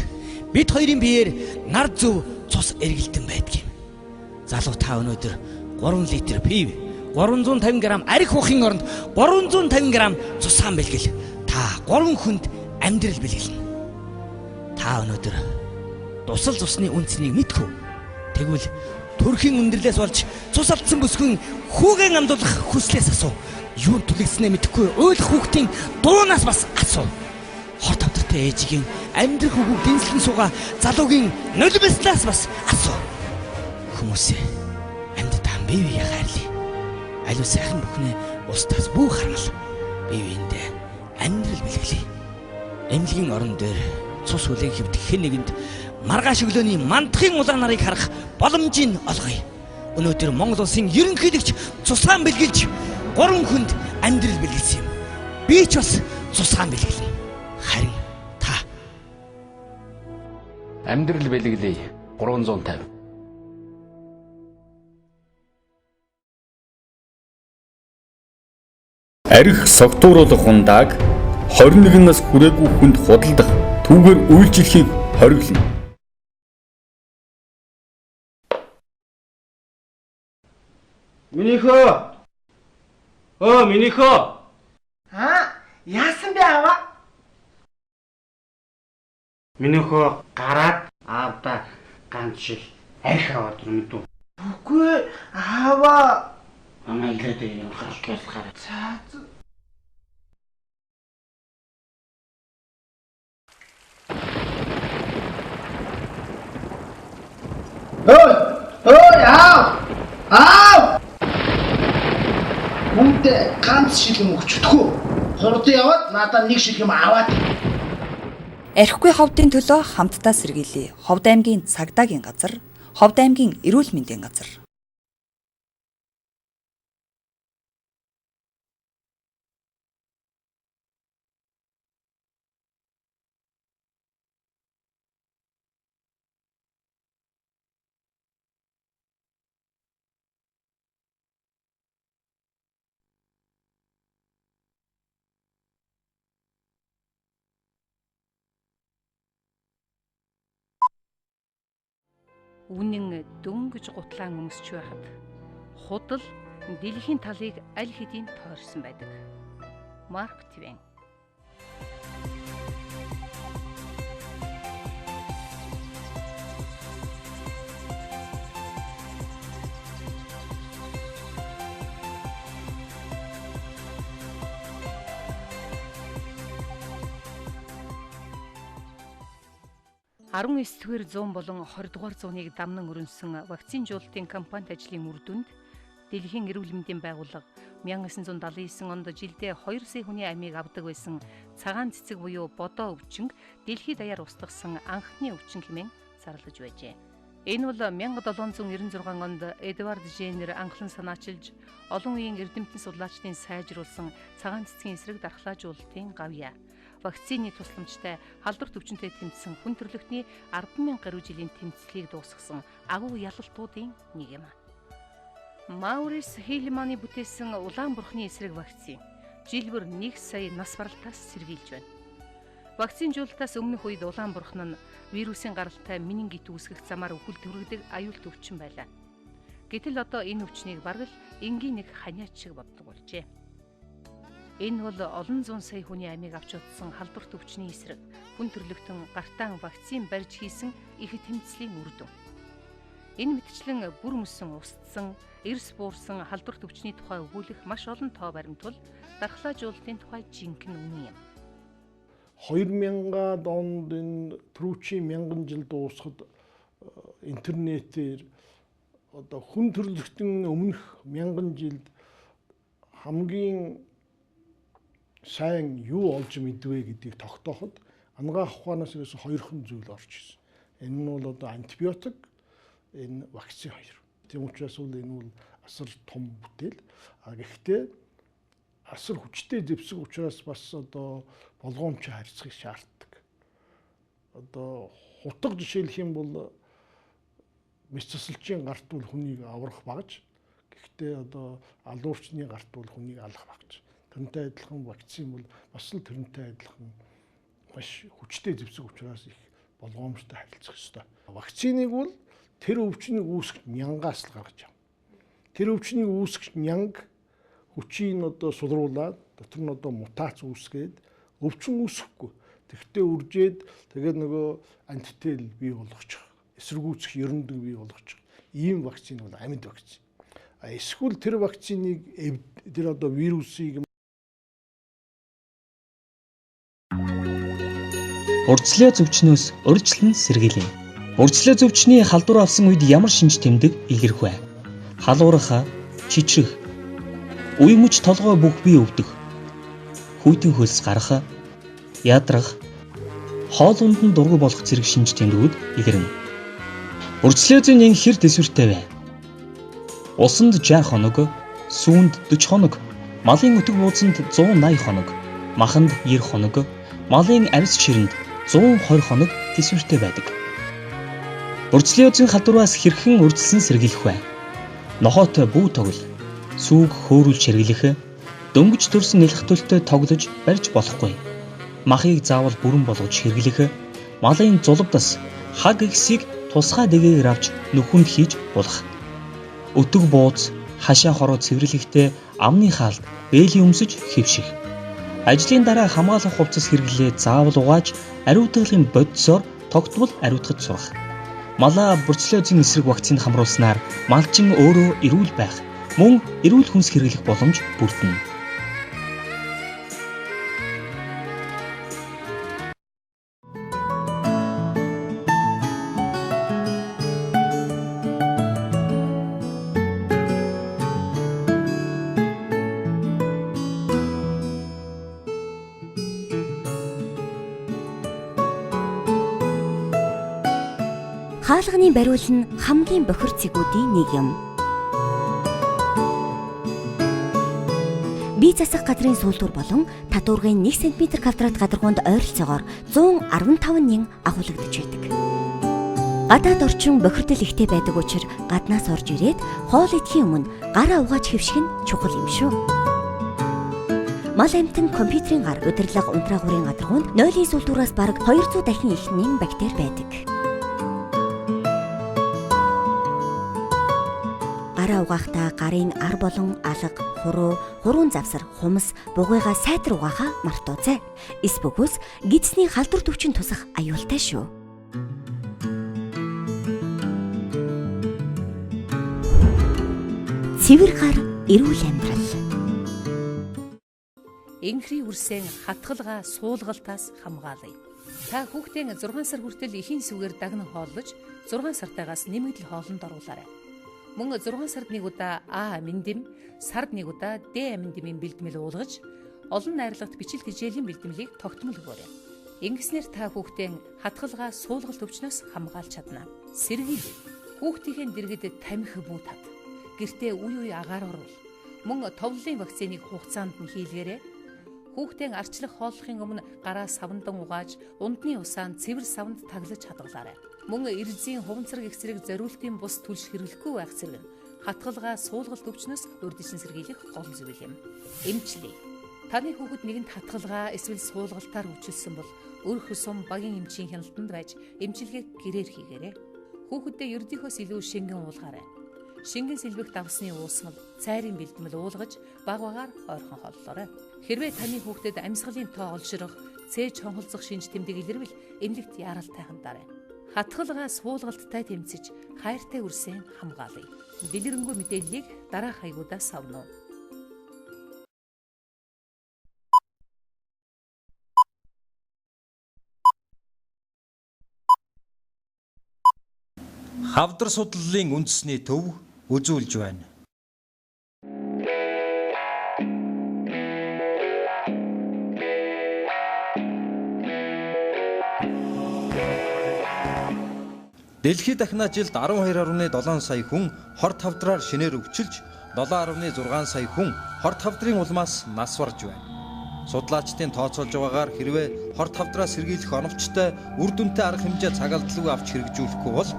Бид хоёрын биеэр нар зөв цус эргэлдэн байдгийг. Залуу та өнөөдөр 3 литр пив, 350 г арх ухын оронд 350 г цусаан бэлгэл. Та 3 хүнд амьдрал бэлгэлнэ. Та өнөөдөр дусал цусны үнцнийг мэдхүү. Тэгвэл төрхийн өндөрлөөс болж цус алдсан бүсгүн хүүгэн амдуулах хүслээс асуу. Юу түлэгснээ мэдэхгүй уйлах хүүхдийн дуунаас бас асуу. Хор тавдартай ээжигийн амьдрах хүүг гинслэн суугаа залуугийн нулимслаас бас асуу. Хүмүүсээ амьдтаан бие биеэ хайрлаа. Аливаа сайхан бүхнээ устдаас бүх хармал. Бие биендээ амьдрал бэлгэлээ. Эмнэлгийн орон дээр цус хүлээн хэвдэх хэн нэгэнд маргааш өглөөний мандахын улаан нарыг харах боломжийг олгоё. Өнөөдөр Монгол улсын ерөнхийлөгч цусаан бэлгэлж 3 хүнд амьдрал бэлгэлсэн юм. Би ч бас цусаан бэлгэлнэ. Харин та амьдрал бэлгэлээ 350. Арх согтууруулах хундааг 21 нас хүрээгүй хүнд худалдах түүгээр үйлчлэхийг хориглоно. Минийхөө. Минийхөө. Яасан бэ аваа? Минийхөө гараад аавда ганц шиг арх аваад мэдв. Үгүй аваа. Амайлаад юм халкаас гараад. Цаа. Ой, аав! Хүнтэй ганц шилэм өгчдгүү. Хурдан яваад надад нэг шилэм аваад. Архигүй ховдын төлөө хамтдаа сэргийлье. Ховд аймгийн цагдаагийн газар, Ховд аймгийн эрүүл мэндийн газар. Үнэн дөнгөж гутлаан өмсч байхад худал дэлхийн талыг аль хэдийн тойрсон байдаг. Марк Твен. Арван 9-р зуун болон 20-р зууныг дамнан өрнсөн вакцинжуулалтын компанид ажлын үр дүнд Дэлхийн эрүүл мэндийн байгууллага 1979 онд жилдээ 2 сая хүний амийг авдаг байсан цагаан цэцэг буюу бодоо өвчин дэлхийд даяар устгасан анхны өвчин хэмээн зарлаж байжээ. Энэ бол 1796 онд Эдвард Женнер анхлан санаачилж олон үеийн эрдэмтэн судлаачдын сайжруулсан цагаан цэцгийн эсрэг дархлаажуулалтын гавьяа. вакцины тусламжтай халдвар төвчөнтэй тэмцсэн хүн төрөлхтний 10,000 гаруй жилийн тэмцлийг дуусгасан агуу ялалтуудын нэг юм. Маурис Хейлманы бүтээсэн улаан бурхны эсрэг вакцин жилбэр 1 сая нас баралтаас сэргийлж байна. Вакцинжуулалтаас өмнөх үед улаан бурхан нь вирусын гаралтай менингит үүсгэх замаар өхөл төрөгдөг аюул төвчин байлаа. Гэтэл одоо энэ өвчнийг бараг л энгийн нэг ханиач шиг боддог болжээ. Энэ бол олон зуун сая хүний амийг авч утсан халдвар төвчний эсрэг хүн төрлөختөн гартаан вакцин барьж хийсэн их тэмцлийн үр дүн. Энэ мэтчлэн бүр мөсөн устсан, эрс буурсан халдвар төвчний тухай өгүүлэх маш олон тоо баримтвал дархлаажуулалтын тухай жинхэнэ үнэн юм. 2000-аад онд энэ түрүүчийн 1000 жил дуусахад интернетээр одоо хүн төрлөختөн өмнөх 1000 жилд хамгийн сайн юу олж мэдвэ гэдгийг тогтооход ангаах ухаанаас ерөөсө хоёрхан зүйл орж ирсэн. Энэ нь бол одоо антибиотик, энэ вакцин хоёр. Тийм учраас бол энэ бол асар том бүтээл. Гэхдээ асар хүчтэй зэвсэг учраас бас одоо болгоомжтой харьцахыг шаарддаг. Одоо хутга жишээлх юм бол мэс цэцэлчийн гарт бол хүнийг аврах багж. Гэхдээ одоо алуурчны гарт бол хүнийг алах багж. Тэрнтэй адилхан вакцин бол бас л тэрнтэй адилхан маш хүчтэй зэвсэг учраас их болгоомжтой харилцах ёстой. Вакциныг бол тэр өвчнийг үүсгэж нянгаас л гаргаж авна. Тэр өвчнийг үүсгэж нянг хүчийг одоо сулруулад дотор нь одоо мутац үүсгээд өвчин үүсэхгүй. Тэгтээ үржээд тэгээд нөгөө антител бий болгочих. Эсэргүүцэх ерөндөг бий болгочих. Ийм вакцин бол амьд вакцин. Эсвэл тэр вакциныг тэр одоо вирусыг Урдслаа зөвчнөөс урьдчилан сэргийлээ. Урдслаа зөвчний халдвар авсан үед ямар шинж тэмдэг илэрх вэ? Халуурах, чичрэх, үе мөч толгой бүх бие өвдөх, хүйтэн хөлс гарах, ядрах, хоол ундын дургу болох зэрэг шинж тэмдгүүд илэрнэ. Урдслаа зүйн хэр дэсвэртэй вэ? Усанд 60 хоног, сүүнд 40 хоног, малын өтөг бууцанд 180 хоног, маханд 90 хоног, малын арьс ширэнд 120 хоног дэсвэртэй байдаг. Урдслын үзэн халдвараас хэрхэн урдчилсан сэргийлэх вэ? Нохоот бүү тоглол, сүүг хөөрүүлж сэргийлэх, дөнгөж төрсөн нэлэх төлтөд тоглож барьж болохгүй. Махыг заавал бүрэн болгож хэрэглэх, малын зулбдас хаг ихсийг тусгай дэгээр авч нөхөнд хийж болох. Өтөг бууц, хашаа хороо цэвэрлэхдээ амны хаалт, бээлийн өмсөж хэвших. Ажлын дараа хамгаалах хувцас хэрэглээ заавал угааж ариутгалын бодисоор тогтмол ариутгаж сурах. Малаа бруцеллозын эсрэг вакцинд хамруулснаар малчин өөрөө эрүүл байх, мөн эрүүл хүнс хэрэглэх боломж бүрдэнэ. Хаалганы бариул нь хамгийн бохир цэгүүдийн нэг юм. Бие засах газрын сүүлтүр болон татваргын 1 см квадрат гадаргуунд ойролцоогоор 115,000 агуулгадж байдаг. Гадаад орчин бохирдол ихтэй байдаг учраас гаднаас орж ирээд хоол идэхийн өмнө гараа угааж хэвших нь чухал юм шүү. Мал амьтан компьютерийн гар удирдлага унтраагуурын гадаргуунд нойлын сүүлтүрээс бараг 200 дахин их нэм бактери байдаг. Гараа угаахдаа гарын ар болон алга, хуруу, хуруун завсар, хумс, бугыгаа сайтар угаахаа мартаоцай. Эс бөгөөс гидсний халдвар төвчин тусах аюултай шүү. Цэвэр гар эрүүл амьдрал. Инхри үрсэн хатгалгаа суулгалтаас хамгаалъя. Та хүүхдийн 6 сар хүртэл эхийн сүгээр дагнан хооллож 6 сартаагаас нэмэгдэл хоолнд оруулаарай. Мөн 6 сард нэг удаа А аминдэм, сард нэг удаа Д аминдэмийн бэлтгэл уулгаж, олон найрлагт бичил тэжээлийн бэлтгэлийг тогтмол өгөөрэй. Ингэснээр та хүүхдийн хатгалгаа суулгалт өвчнөөс хамгаалж чадна. Сэргийлье. Хүүхдийн дэргэд тамхи бүү тав. Гэртээ үе үе агаар орвол. Мөн товлолын вакциныг хугацаанд нь хийлгээрэй. Хүүхдийн арчлах хооллохын өмнө гараа савндан угааж, ундны усаанд цэвэр савнд таглаж хадгалаарай. Мөн эрзийн хуванцраг их зэрэг зориултын бус түлш хэрэглэхгүй байх зэрэг хатгалгаа суулгалт өвчнөөс урьдчилан сэргийлэх гол зүйл юм. Эмчлэе. Таны хүүхэд нэгэнд хатгалгаа эсвэл суулгалтаар өвчлсөн бол өрх сум багийн эмчийн хяналтанд байж эмчилгээг гэрээр хийгээрэй. Хүүхэддээ ердийнхөөс илүү шингэн уулгаарай. Шингэн сэлбэгт давсны уусмал, цайрын бэлтгэл уулгаж баг багаар ойрхон холлоорой. Хэрвээ таны хүүхдэд амьсгалын тоо олширох, цээж хонхолцох шинж тэмдэг илэрвэл эмнэлэгт яаралтай хандаарай. Хатгалгаа суулгалттай тэмцэж хайртай үрсээ хамгаалъя. Дэлгэрэнгүй мэдээллийг дараах хаягуудаас авна уу. Хавдар судлалын үндэсний төв үзүүлж байна. Дэлхийд дахна жилд 12.7 сая хүн хорт хавдраар шинээр өвчилж, 7.6 сая хүн хорт хавдрын улмаас нас барж байна. Судлаачдын тооцоолж байгаагаар хэрвээ хорт хавдраа сэргийлэх оновчтой үр дүнтэй арга хэмжээ цаг алдалгүй авч хэрэгжүүлэхгүй бол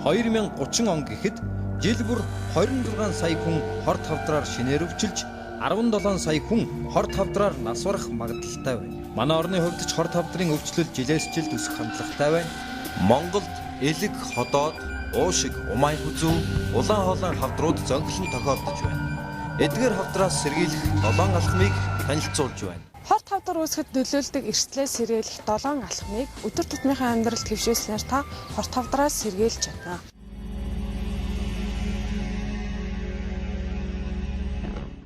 2030 он гэхэд жил бүр 26 сая хүн хорт хавдраар шинээр өвчилж, 17 сая хүн хорт хавдраар нас барах магадлалтай байна. Манай орны хувьд ч хорт хавдрын өвчлөл жилээс жилд өсөх хандлагатай байна. Монголд элэг, ходоод, уушиг, умай хүзүү, улаан хоолой хавдрууд зөнгөлн тохиолдож байна. Эдгээр хавдраас сэргийлэх 7 алхмыг танилцуулж байна. Хорт хавдар үүсгэхэд нөлөөлдөг эрсдлээс сэргийлэх 7 алхмыг өдөр тутмынхаа амьдралд хэвшүүлснээр та хорт хавдраас сэргийлж чадна.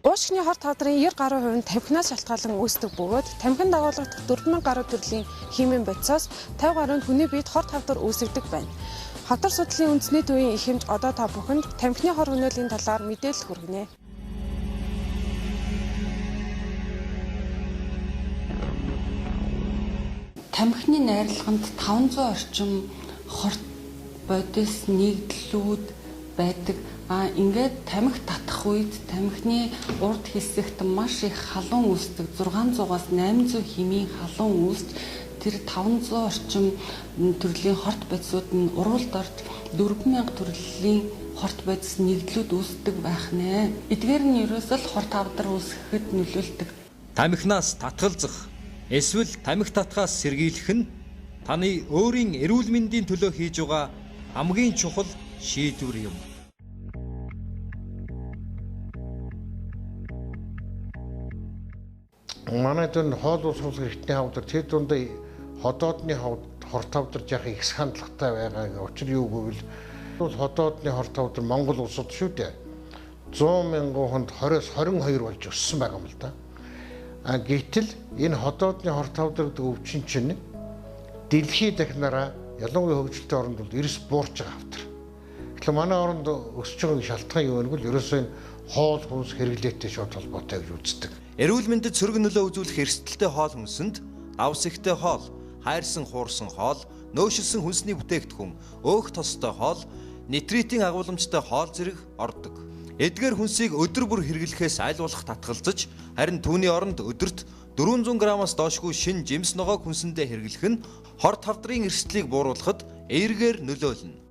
Уушигны хорт хавдрын 90 гаруй хувь нь тамхинаас шалтгаалan үүсдэг бөгөөд тамхин дагуулгадах 4000 гаруй төрлийн химийн бодисоос 50 гаруй нь хүний биед хорт хавдар үүсгдэг байна. Хавдар судлалын үндэсний төвийн их хэмж одоо та бүхэнд тамхины хор хөнөөлийн талаар мэдээлэл хүргэнэ. Тамхины найрлаганд 500 орчим хорт бодис нэгдлүүд байдаг. Ингээд тамхи татах үед тамхины урд хэсэгт маш их халуун үүсдэг. 600-аас 800 хэмийн халуун үүсч тэр 500 орчим төрлийн хорт бодисууд нь уралд орж 4000 төрлийн хорт бодис нэгдлүүд үүсдэг байх нэ. Эдгээр нь ерөөсөө л хорт хавдар үүсгэхэд нөлөөлдөг. Тамхинаас татгалзах эсвэл тамхи татхаас сэргийлэх нь таны өөрийн эрүүл мэндийн төлөө хийж байгаа хамгийн чухал шийдвэр юм. Манай дүн хоол уус хэрэгтний хавдар тэр дундаа ходоодны хорт хавдар жах их хандлагатай байгаа. Учир юу гэвэл ходоодны хорт хавдар Монгол улсад шүү дээ. 100 мянган хүнд 20-с 22 болж өссөн байгаа юм л да. Гэтэл энэ ходоодны хорт хавдар гэдэг өвчин чинь дэлхийд дахнараа ялангуяа хөгжилтэй оронд бол эрс буурч байгаа хавдар. Тэгэхээр манай оронд өсөж байгаа шалтгаан юу вэ? Ерөөсөө энэ хоол хүнс хэрэглээтэй шууд холбоотой гэж үздэг. Эрүүл мэндэд сөрөг нөлөө үзүүлэх эрсдэлтэй хоол хүнсэнд давс ихтэй хоол, хайрсан хуурсан хоол, нөөшилсөн хүнсний бүтээгдэхүүн, өөх тостой хоол, нитритийн агуулмжтай хоол зэрэг ордог. Эдгээр хүнсийг өдөр бүр хэрэглэхээс аль болох татгалзаж, харин түүний оронд өдөрт 400 граммаас доошгүй шин жимс ногоо хүнсэндээ хэрэглэх нь хорт хавдрын эрсдлийг бууруулахад эергээр нөлөөлнө.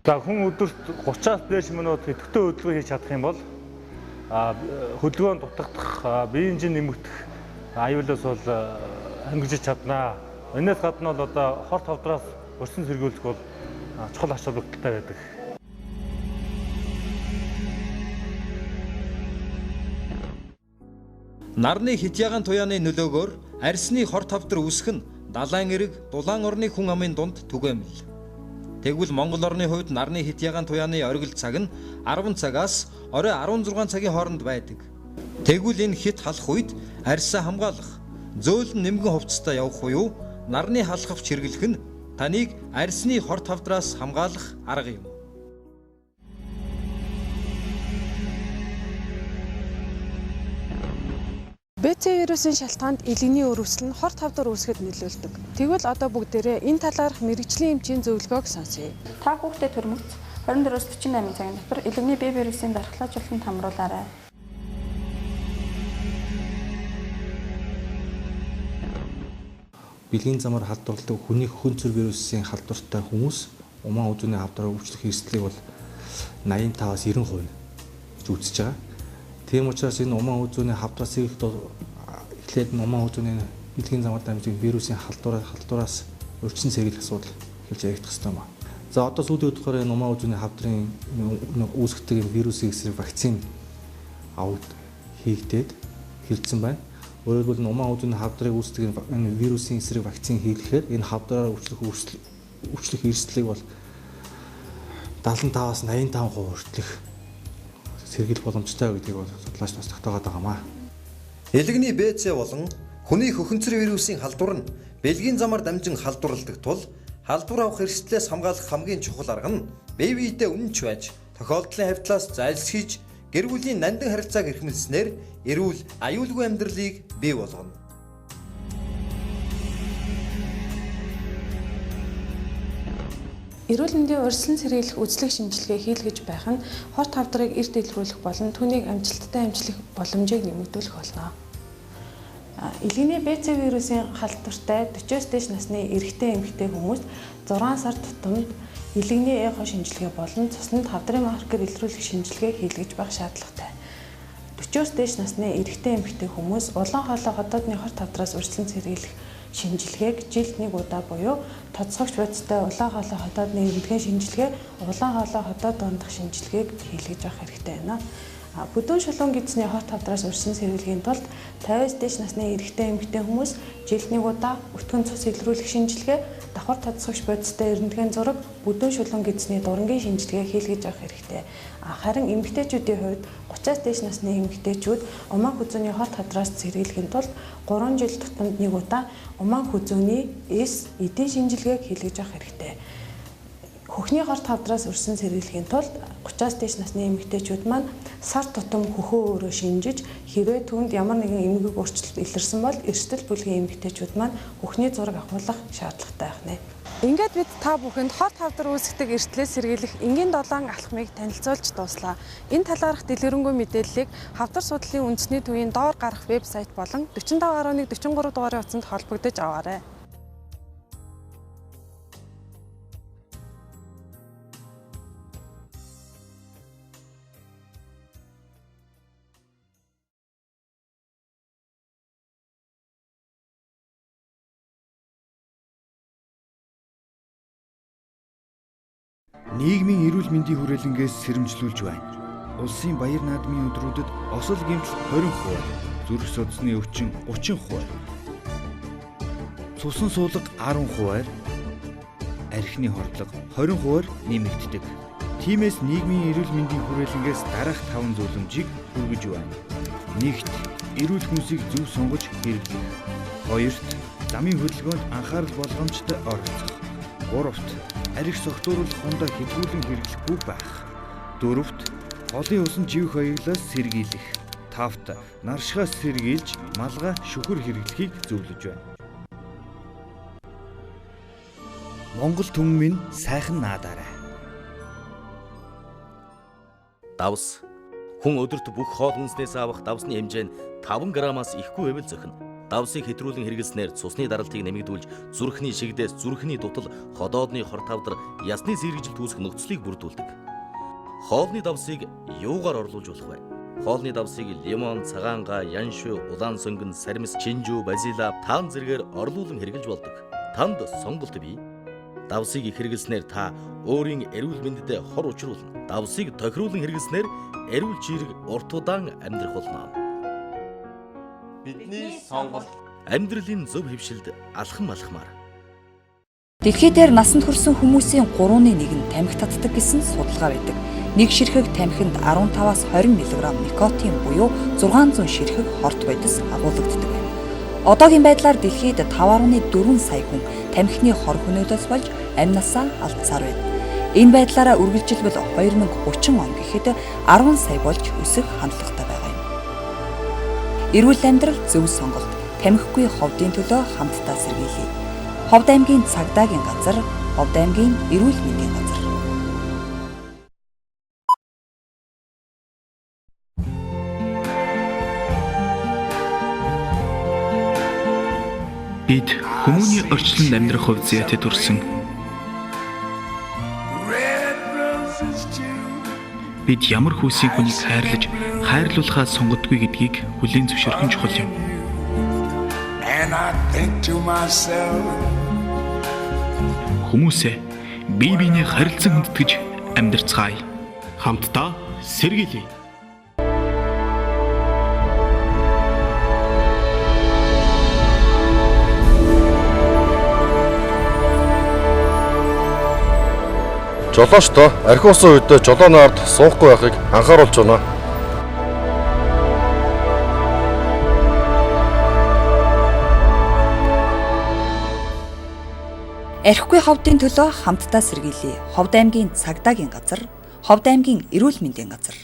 За хүн өдөрт 30-аас дээш минут идэвхтэй хөдөлгөөн хийж чадах юм бол хөдөлгөөн дутагдах, биеийн жин нэмэгдэх аюулаас бол хангиж чаднаа. Энэс гадна бол одоо хорт хавдраас өрсөн сэргийлэх бол чухал ач холбогдолтой байдаг. Нарны хитягаан туяаны нөлөөгөөр арьсны хорт хавдар үүсэх нь далайн эрэг, дулаан орны хүн амын дунд түгээмэл. Тэгвэл Монгол орны хувьд нарны хитягаан туяаны оргил цаг нь 10 цагаас орой 16 цагийн хооронд байдаг. Тэгвэл энэ хит халах үед арьсаа хамгаалах, зөөлөн нэмгэн хувцастай явах буюу нарны халахвч хэрэглэх нь таныг арьсны хорт хавдраас хамгаалах арга юм. БЦ вирусын шалтгаанд илгэний өрөвсөл нь хорт хавдар үүсгэхэд нөлөөлдөг. Тэгвэл одоо бүгдээрээ энэ талаарх мэрэгжлийн эмчийн зөвлөгөөг сонсъё. Та хүүхдэд төрмөгц 24-с 48 цагийн дотор элэгний бие вирусын дархлаажуулалтанд хамруулаарай. Бэлгийн замаар халдварладаг хүний хөнцөр вирусын халдвартай хүмүүс умаа үзүүний хавдраа өвчлөх эрсдлийг бол 85-аас 90% гэж үзэж байгаа. Тийм учраас энэ умаа үзүүний хавдраас эхлээд умаа үзүүний бэлгийн замаар дамжин вирусын халдвараас өрчин сэргийлэх асуудал эхэлж яригдах ёстой юм. За одоо сүүлийн үеийнхээр энэ умаа үзүүний хавдрын үүсгдэг вирусын эсрэг вакцин аваад хийгдээд хэрэгжсэн байна. Өөрөөр хэлбэл умаа үзүүний хавдрыг үүсгдэг энэ вирусын эсрэг вакцин хийлгэхээр энэ хавдраар өвчлөх эрсдлийг бол 75-аас 85% хүртэлх сэргийлэх боломжтой гэдгийг бол судлаач бас тогтоогоод байгаамаа. Элэгний БЦ болон хүний хөхөнцөр вирусын халдвар нь бэлгийн замаар дамжин халдварладаг тул халдвар авах эрсдлээс хамгаалах хамгийн чухал арга нь бие биедээ үнэнч байж тохиолдлын хавьтлаас зайлсхийж гэр бүлийн нандин харилцааг эрхэмлснээр эрүүл аюулгүй амьдралыг бий болгоно. Эрүүл мэндийн урьдчилан сэргийлэх үзлэг шинжилгээ хийлгэж байх нь хорт хавдрыг эрт дэлгэрүүлэх болон түүнийг амжилттай амжлах боломжийг нэмэгдүүлэх болно. Элэгний БЦ вирусын халдвартай 40-с дээш насны эрэгтэй эмэгтэй хүмүүс 6 сар тутамд элэгний эхо шинжилгээ болон цуснд хавдрын маркер илрүүлэх шинжилгээ хийлгэж байх шаардлагатай. 40-с дээш насны эрэгтэй эмэгтэй хүмүүс улаан хоолой хотоодны хорт хавдраас урьдчилан сэргийлэх шинжилгээг жилд 1 удаа буюу тоцоогч бодистой улаан хоолой хотоодны эрдэнэ шинжилгээ, улаан хоолой хотоод дундах шинжилгээг хийлгэж авах хэрэгтэй байна. Бүдүүн шулуун гидсний хорт хавдраас урьдчилан сэргийлэхийн тулд 50-с дээш насны эрэгтэй эмэгтэй хүмүүс жилд 1 удаа өтгөн цус илрүүлэх шинжилгээ, давхар тоцоогч бодистой эрдэнэ зураг, бүдүүн шулуун гидсний дурангийн шинжилгээ хийлгэж авах хэрэгтэй. Харин эмэгтэйчүүдийн хувьд 30-аас дээш насны эмэгтэйчүүд умаа хүзүүний хорт хавдраас сэргийлэхийн тулд 3 жил тутамд 1 удаа умаа хүзүүний эдийн шинжилгээг хийлгэж авах хэрэгтэй. Хөхний хорт хавдраас урьдчилан сэргийлэхийн тулд 30-аас дээш насны эмэгтэйчүүд маань сар тутам хөхөө өөрөө шинжиж хэрвээ түүнд ямар нэгэн эмгэг өөрчлөлт илэрсэн бол эрсдэл бүлгийн эмэгтэйчүүд маань хөхний зураг авахулах шаардлагатай байх нэ. Ингээд бид та бүхэнд хорт хавдар үүсгдэг эрсдлээс сэргийлэх энгийн 7 алхмыг танилцуулж дууслаа. Энэ талаарх дэлгэрэнгүй мэдээллийг хавдар судлалын үндэсний төвийн доор гарах вебсайт болон 45.1 43 дугаарын утсанд холбогдож аваарай. Нийгмийн эрүүл мэндийн хүрээлэнгээс сэрэмжлүүлж байна. Улсын баяр наадмын өдрүүдэд осол гэмтэл 20%, зүрх судасны өвчин 30%, цусан суулга 10%, архины хордлого 20%-аар нэмэгддэг. Тиймээс нийгмийн эрүүл мэндийн хүрээлэнгээс дараах 5 зөвлөмжийг хүргэж байна. 1. Эрүүл хүнсийг зөв сонгож хэрэглэх. 2. Замын хөдөлгөөнд анхаарал болгоомжтой оролцох. 3. Арх согтууруулах хундаа хэдгүүлэн хэрэглэхгүй байх. 4. Голын усан живх аяглаас сэргийлэх. 5. Наршихаас сэргийлж малгай шүхэр хэрэглэхийг зөвлөж байна. Монгол түмэн минь сайхан наадаарай. Давс. Хүн өдөрт бүх хоол хүнснээс авах давсны хэмжээ нь 5 граммаас ихгүй байвал зохино. Давсыг хэтрүүлэн хэрэглэснээр цусны даралтыг нэмэгдүүлж зүрхний шигдээс зүрхний дутал, ходоодны хорт хавдар, ясны сэргийлэлт үүсэх нөхцөлийг бүрдүүлдэг. Хоолны давсыг юугаар орлуулж болох вэ? Хоолны давсыг лимон, цагаангаа, яншуу, улаан сөнгөн, сармис, чинжүү, базила, таан зэргээр орлуулан хэрэглэж болдог. Танд сонголт бий. Давсыг их хэрэглэснээр та өөрийн эрүүл мэндэд хор учруулна. Давсыг тохируулан хэрэглэснээр эрүүл чирэг урт удаан амьдрах болно. Бидний сонголт. Амьдралын зөв хөвшилд алхам алхмаар. Дэлхий дээр насанд хүрсэн хүмүүсийн 3-1 нь тамхи татдаг гэсэн судалгаа байдаг. Нэг ширхэг тамхинд 15-аас 20 мг никотин буюу 600 ширхэг хорт бодис агуулгаддаг байна. Одоогийн байдлаар дэлхийд 5.4 сая хүн тамхины хор хөнөөдөөс болж амь насаа алдсаар байна. Энэ байдлаараа үргэлжилбэл 2030 он гэхэд 10 сая болж өсөх хандлагатай байна. Эрүүл амьдрал зөв сонголт. Тамхигүй ховдын төлөө хамтдаа сэргийлье. Ховд аймгийн цагдаагийн газар, Ховд аймгийн эрүүл мэндийн газар. Бид хүмүүний орчлонд амьдрах хувьд зэтэд төрсөн. Бид ямар хүүсийг хүнийг хайрлаж, хайрлуулахаа сонгодгүй гэдгийг хүлээн зөвшөөрөх нь чухал юм. Хүмүүсээ бие биенээ харилцан хүндэтгэж амьдарцгаая. Хамтдаа сэргийлье. Жолоочтой архи усан үед жолооны ард суухгүй байхыг анхааруулж байна. Архигүй ховдын төлөө хамтдаа сэргийлье. Ховд аймгийн цагдаагийн газар, Ховд аймгийн эрүүл мэндийн газар.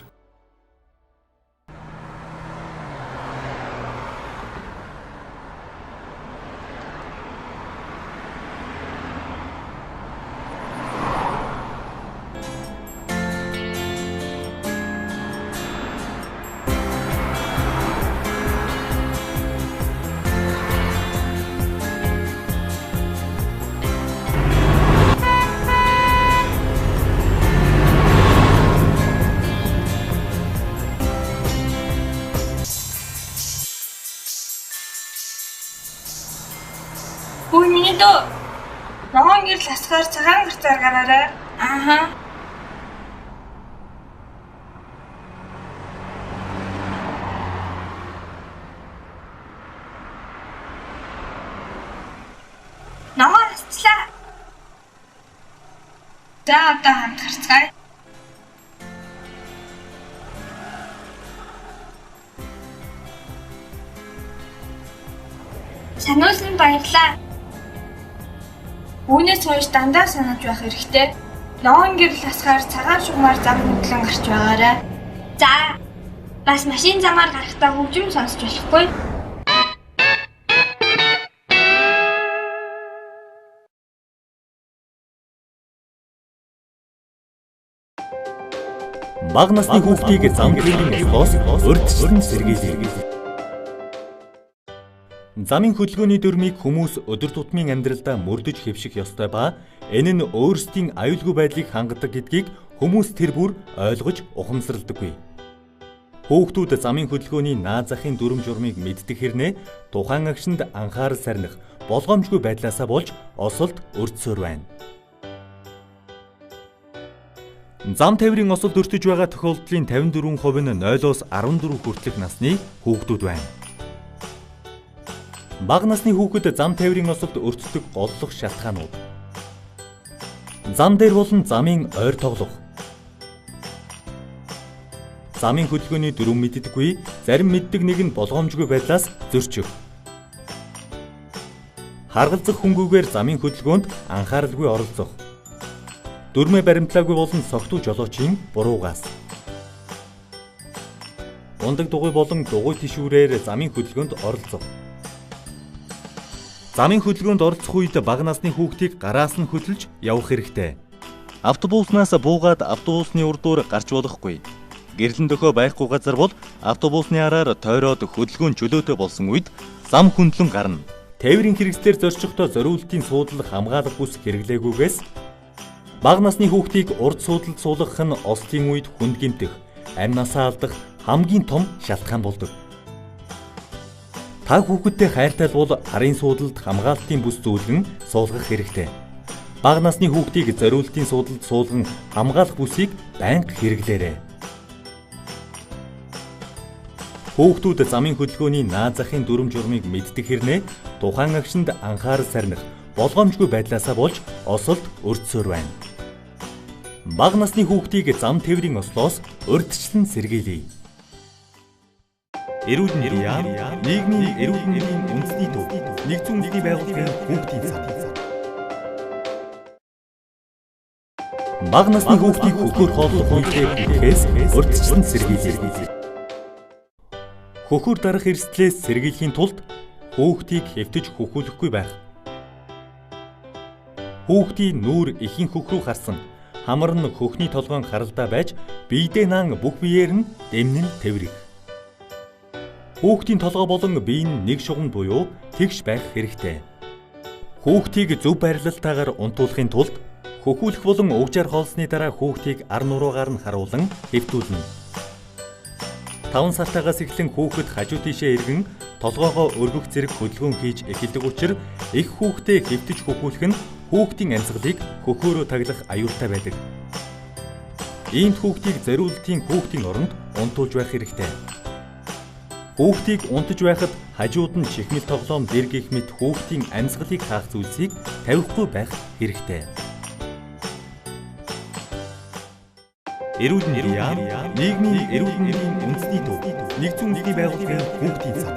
Миний дөө ногоон гэрэл асгаар цагаан гарцаар гараарай. Ааха. Ногоон асчлаа. За одоо хамт гарцгаая. Сануулсан баярлаа. Үүнээс хойш дандаа санаж байх хэрэгтэй. Ногоон гэрэл асгаар цагаан шугамар зам хөдлөн гарч байгаарай. За. Бас машин замаар гарахдаа хөгжим сонсч болохгүй. Бага насны хүүхдийг зам гэрлийн ослоос урьдчилан сэргийлье. Замын хөдөлгөөний дүрмийг хүмүүс өдөр тутмын амьдралдаа мөрдөж хэвших ёстой ба энэ нь өөрсдийн аюулгүй байдлыг хангадаг гэдгийг хүмүүс тэр бүр ойлгож ухамсарладаггүй. Хүүхдүүд замын хөдөлгөөний наад захын дүрм журмыг мэддэг хэрнээ тухайн агшинд анхаарал сарних болгоомжгүй байдлаасаа болж осолд өртсөөр байна. Зам тээврийн осолд өртөж байгаа тохиолдлын 54% нь 0-оос 14 хүртэлх насны хүүхдүүд байна. Бага насны хүүхэд зам тээврийн осолд өртдөг голлох шалтгаанууд. Зам дээр болон замын ойр тоглох. Замын хөдөлгөөний дүрм мэддэггүй, зарим мэддэг нэг нь болгоомжгүй байдлаас зөрчих. Харгалзах хөнгүүгээр замын хөдөлгөөнд анхааралгүй оролцох. Дүрмээ баримтлаагүй болон согтуу жолоочийн буруугаас. Ундаг дугуй болон дугуй тишүүрээр замын хөдөлгөөнд оролцох. Замын хөдөлгөөнд оролцох үед бага насны хүүхдийг гараас нь хөдөлж явах хэрэгтэй. Автобуснаас буугаад автобусны урдуур гарч болохгүй. Гэрлэн дөхөө байхгүй газар бол автобусны араар тойроод хөдөлгөөн чөлөөтэй болсон үед зам хөндлөн гарна. Тээврийн хэрэгслээр зорчихдоо зориултын суудлал хамгаалах бүс хэрэглээгүйгээс бага насны хүүхдийг урд суудлалд суулгах нь ослын үед хүнд гэмтэх, амь насаа алдах хамгийн том шалтгаан болдог. Та хүүхэдтэй хайртай бол харын суудлалд хамгаалтын бүс зөвлөгөн суулгах хэрэгтэй. Бага насны хүүхдийг зориултын суудлалд суулган хамгаалах бүсийг байнга хэрэглээрэй. Хүүхдүүд замын хөдөлгөөний наад захын дүрм журмыг мэддэг хэрнээ тухайн агшинд анхаарал сарних болгоомжгүй байдлаасаа болж осолд өртсөөр байна. Бага насны хүүхдийг зам тээврийн ослоос урьдчилан сэргийлье. Эрүүл мэндийн яам, нийгмийн эрүүл мэндийн үндэсний төв, нэгдсэн үндэсний байгууллагын хүүхдийн сан. Бага насны хүүхдийг хөхөр хооллох үедээ бүтэхээс урьдчилан сэргийлье. Хөхөр дарах эрсдлээс сэргийлэхийн тулд хүүхдийг хэвтэж хөхүүлэхгүй байх. Хүүхдийн нүүр эхийн хөх рүү харсан, хамар нь хөхний толгойн харалдаа байж, биедээ наан бүх биеэр нь дэмнэн тэврэх. Хүүхдийн толгой болон бие нь нэг шугам буюу тэгш байх хэрэгтэй. Хүүхдийг зөв барилалтаагаар унтуулахын тулд хөхүүлэх болон угжаар хоолсны дараа хүүхдийг ар нуруугаар нь харуулan хэвтүүлнэ. 5 сартаагаас эхлэн хүүхэд хажуу тийшээ эргэн толгоогоо өргөх зэрэг хөдөлгөөн хийж эхэлдэг учраас их хүүхдээ хэвтэж хөхүүлэх нь хүүхдийн амьсгалыг хөхөөрөө таглах аюултай байдаг. Иймд хүүхдийг зориултын хүүхдийн оронд унтуулж байх хэрэгтэй. Хүүхдийг унтаж байхад хажууд нь чихмэл тоглоом дэргийх мэт хүүхдийн амьсгалыг хаах зүйлсийг тавихгүй байх хэрэгтэй. Эрүүл мэндийн яам, нийгмийн эрүүл мэндийн үндэсний төв, нэгдсэн үндэсний байгууллагын хүүхдийн сан.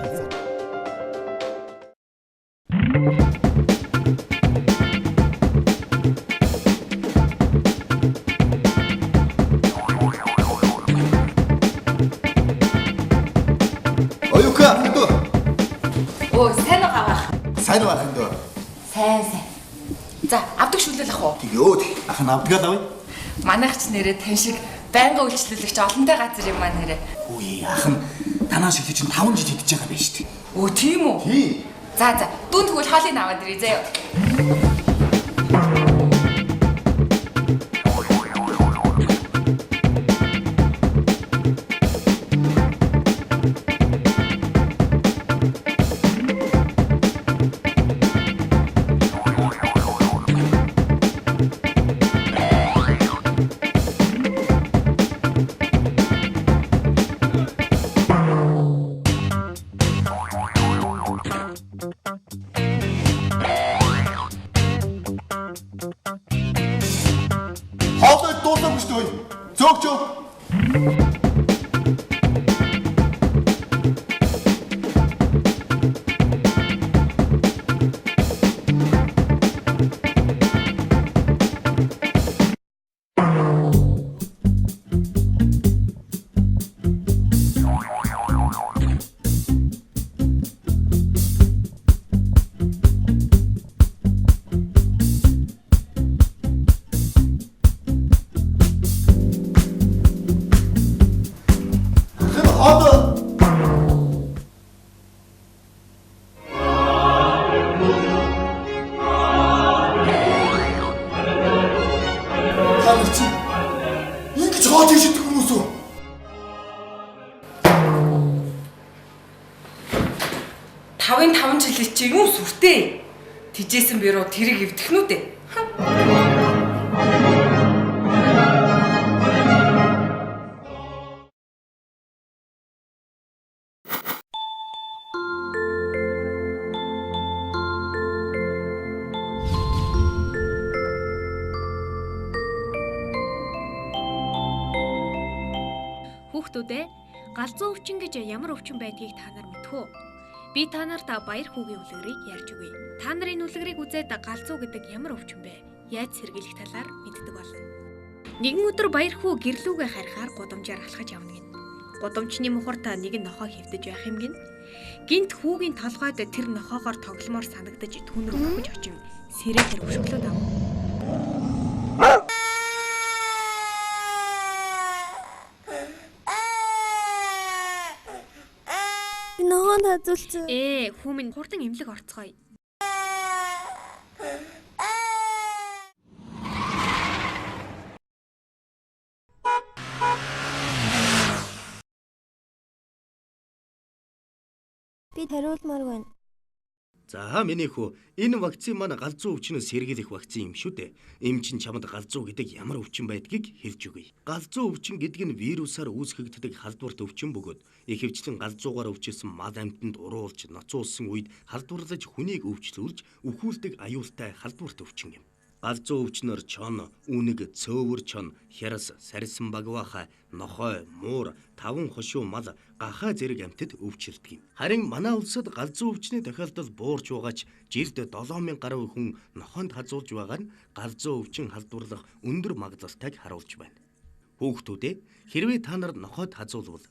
Сайн уу ахын дөө? Сайн. За, авдаг шүлэл ах уу? Йоо, ахын авдаг авъя. Манайх ч нэрээ тань шиг байнга үйлчлүүлэгч олонтой газар юм маань нэрээ. Үгүй ахын танаа шиг чинь 5 жил идэж байгаа байж тээ. Өө тийм үү? Тийм. За, дүүн тэгвэл хоолыг аваад ирье заяа. Тавын 5 жилийн чи юу сүртэй? Тижээсэн бюро тэрийг эвдэх нү дээ. Хүүхдүүдээ галзуу өвчин гэж ямар өвчин байдгийг та нар мэдэх үү? Би та нарт баяр хүүгийн үлгэрийг ярьж өгье. Та нарын үлгэрийг үзээд галзуу гэдэг ямар өвчин бэ? Яаж сэргийлэх талаар мэддэг болно. Нэгэн өдөр баяр хүү гэрлүүгээ харихаар гудамжаар алхаж явна гин. Гудамжны мухарт нэг нохоо хэвдэж байх юм гин. Гинт хүүгийн толгойд тэр нохоогоор тогломоор санагдаж түүн рүү хөвж очин сэрээр өвшөглөөд ав. Ногоон хазуулсан. Хүү минь хурдан эмнэлэг орцгоё. Би хариулмаар байна. За миний хүү, энэ вакцин маань галзуу өвчнөөс сэргийлэх вакцин юм шүү дээ. Эм чин чамд галзуу гэдэг ямар өвчин байдгийг хэлж өгье. Галзуу өвчин гэдэг нь вирусаар үүсгэгддэг халдварт өвчин бөгөөд ихэвчлэн галзуугаар өвчсөн мал амьтанд уруулж, ноцуулсан үед халдварлаж хүнийг өвчлүүлж, өхүүлдэг аюултай халдварт өвчин юм. Галзуу өвчнөр чон, үнэг, цөөвөр чон, хярас, сарсан багваха, нохой, муур, таван хошуу мал, гахаа зэрэг амьтад өвчирдэг юм. Харин манай улсад галзуу өвчний тохиолдол буурч байгаач жилд 7000 гаруй хүн нохоонд хазуулж байгаа нь галзуу өвчин халдварлах өндөр магадлалтайг харуулж байна. Хүүхдүүдээ хэрвээ та нар нохойд хазуулвал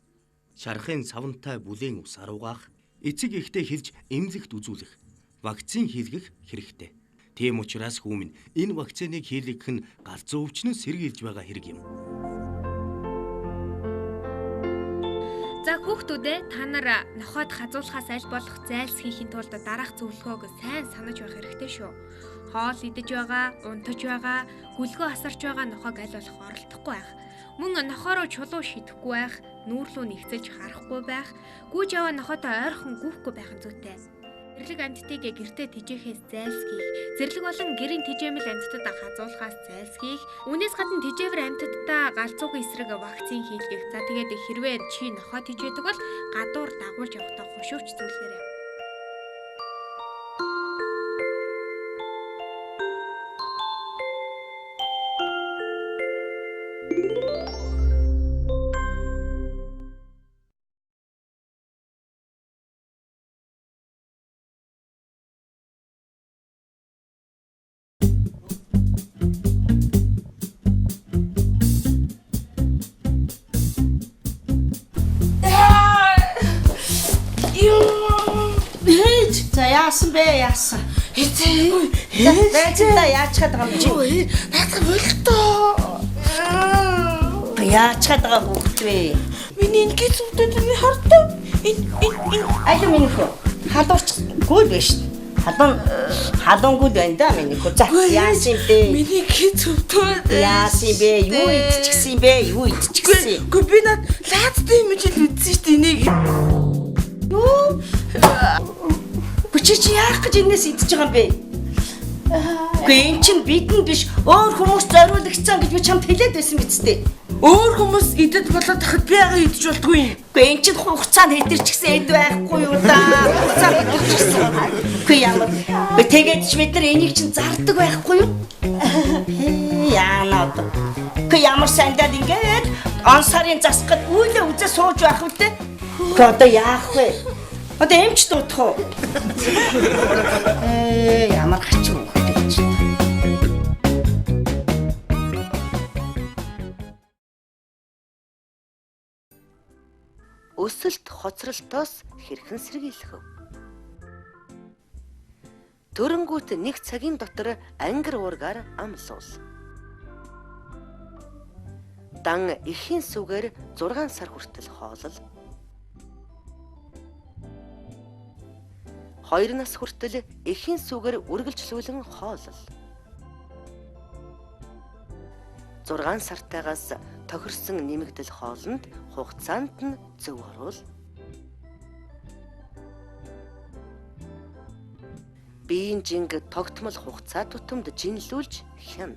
шархын савнтай бүлийн ус аруугаах, эцэг ихтэй хэлж эмнэлэгт үзүүлэх, вакцин хийлгэх хэрэгтэй. Тийм учраас хүмүүс энэ вакциныг хийлгэх нь галзуу өвчнөөс сэргийлж байгаа хэрэг юм. За хүүхдүүдээ та нар нохойд хазуулахаас аль болох зайлс хийхин тулд дараах зөвлөгөөг сайн санаж байх хэрэгтэй шүү. Хоол идэж байгаа, унтаж байгаа, гүлгөө асарч байгаа нохойг аль болох оролдохгүй байх. Мөн нохоо руу чулуу шидэхгүй байх, нүүрлүү нэгцэлж харахгүй байх, гүйж яваа нохойтой ойрхон гүйхгүй байх нь зүйтэй. Зэрлэг амьтдыг гэртээ тижээхээс зайлсхийх, зэрлэг болон гэрийн тижээмэл амьтдад хазуулахаас зайлсхийх, үүнээс гадна тижээвэр амьтдаа галзуугийн эсрэг вакцин хийлгэх. За тэгээд хэрвээ чи нохой тижээдэг бол гадуур дагуулж явахдаа хушууч зүйлээрэй. Яасан бэ яасан. Эцэг яаж чад байгаа юм чи? Наадах болтоо. Яаж чад байгаа хүүхэд вэ? Миний ингээд зүгтээ миний хартаа. Энэ аль миний хөө. Халуурчгүй биш. Халуунгүй байна да миний хөө. За яасан бэ? Миний ингээд зүгтээ. Яасан бэ? Юу идчихсэн бэ? Юу идчихсэн? Гүй би над лаадтай юм чи үзсэн шүү дээ энийг. Юу? Чи яах гэж энэс идэж байгаа юм бэ? Гүй эн чинь бидэнд биш өөр хүмүүс зориулагдсан гэж би чамд хэлээд байсан биз дээ. Өөр хүмүүс идэд болоод тахад би яагаад идэж болдгүй юм? Гүй эн чинь хугацаанд хэдэрчихсэн эд байхгүй юу да? Хугацаанд хэдэрчихсэн. Гүй ямар. Би тэгээд ч бид нар энийг чинь зардаг байхгүй юу? Яанаа одоо. Гүй ямар сандад ингээд он сарын засахад үйлээ үзээ сууж байх үү те? Гүй одоо яах вэ? Одоо эмч дуутах уу? Ямар хачин хөлтэй гэж. Өсөлт хоцролтоос хэрхэн сэргийлэх вэ? Төрөнгүүт нэг цагийн дотор ангир уургаар амлуул. Дан эхийн сүгээр 6 сар хүртэл хоолол. 2 нас хүртэл эхийн сүгээр үргэлжлүүлэн хоолол. 6 сартаагаас тохирсон нэмэгдэл хоолнд хугацаанд нь зөв оруул. Биеийн жинг тогтмол хугацаа тутамд жинлүүлж хяна.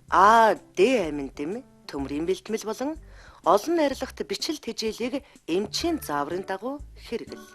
Д амин дэм төмрийн бэлтгэл болон олон найрлагт бичил тэжээлийг эмчийн зааврын дагуу хэрэгэл.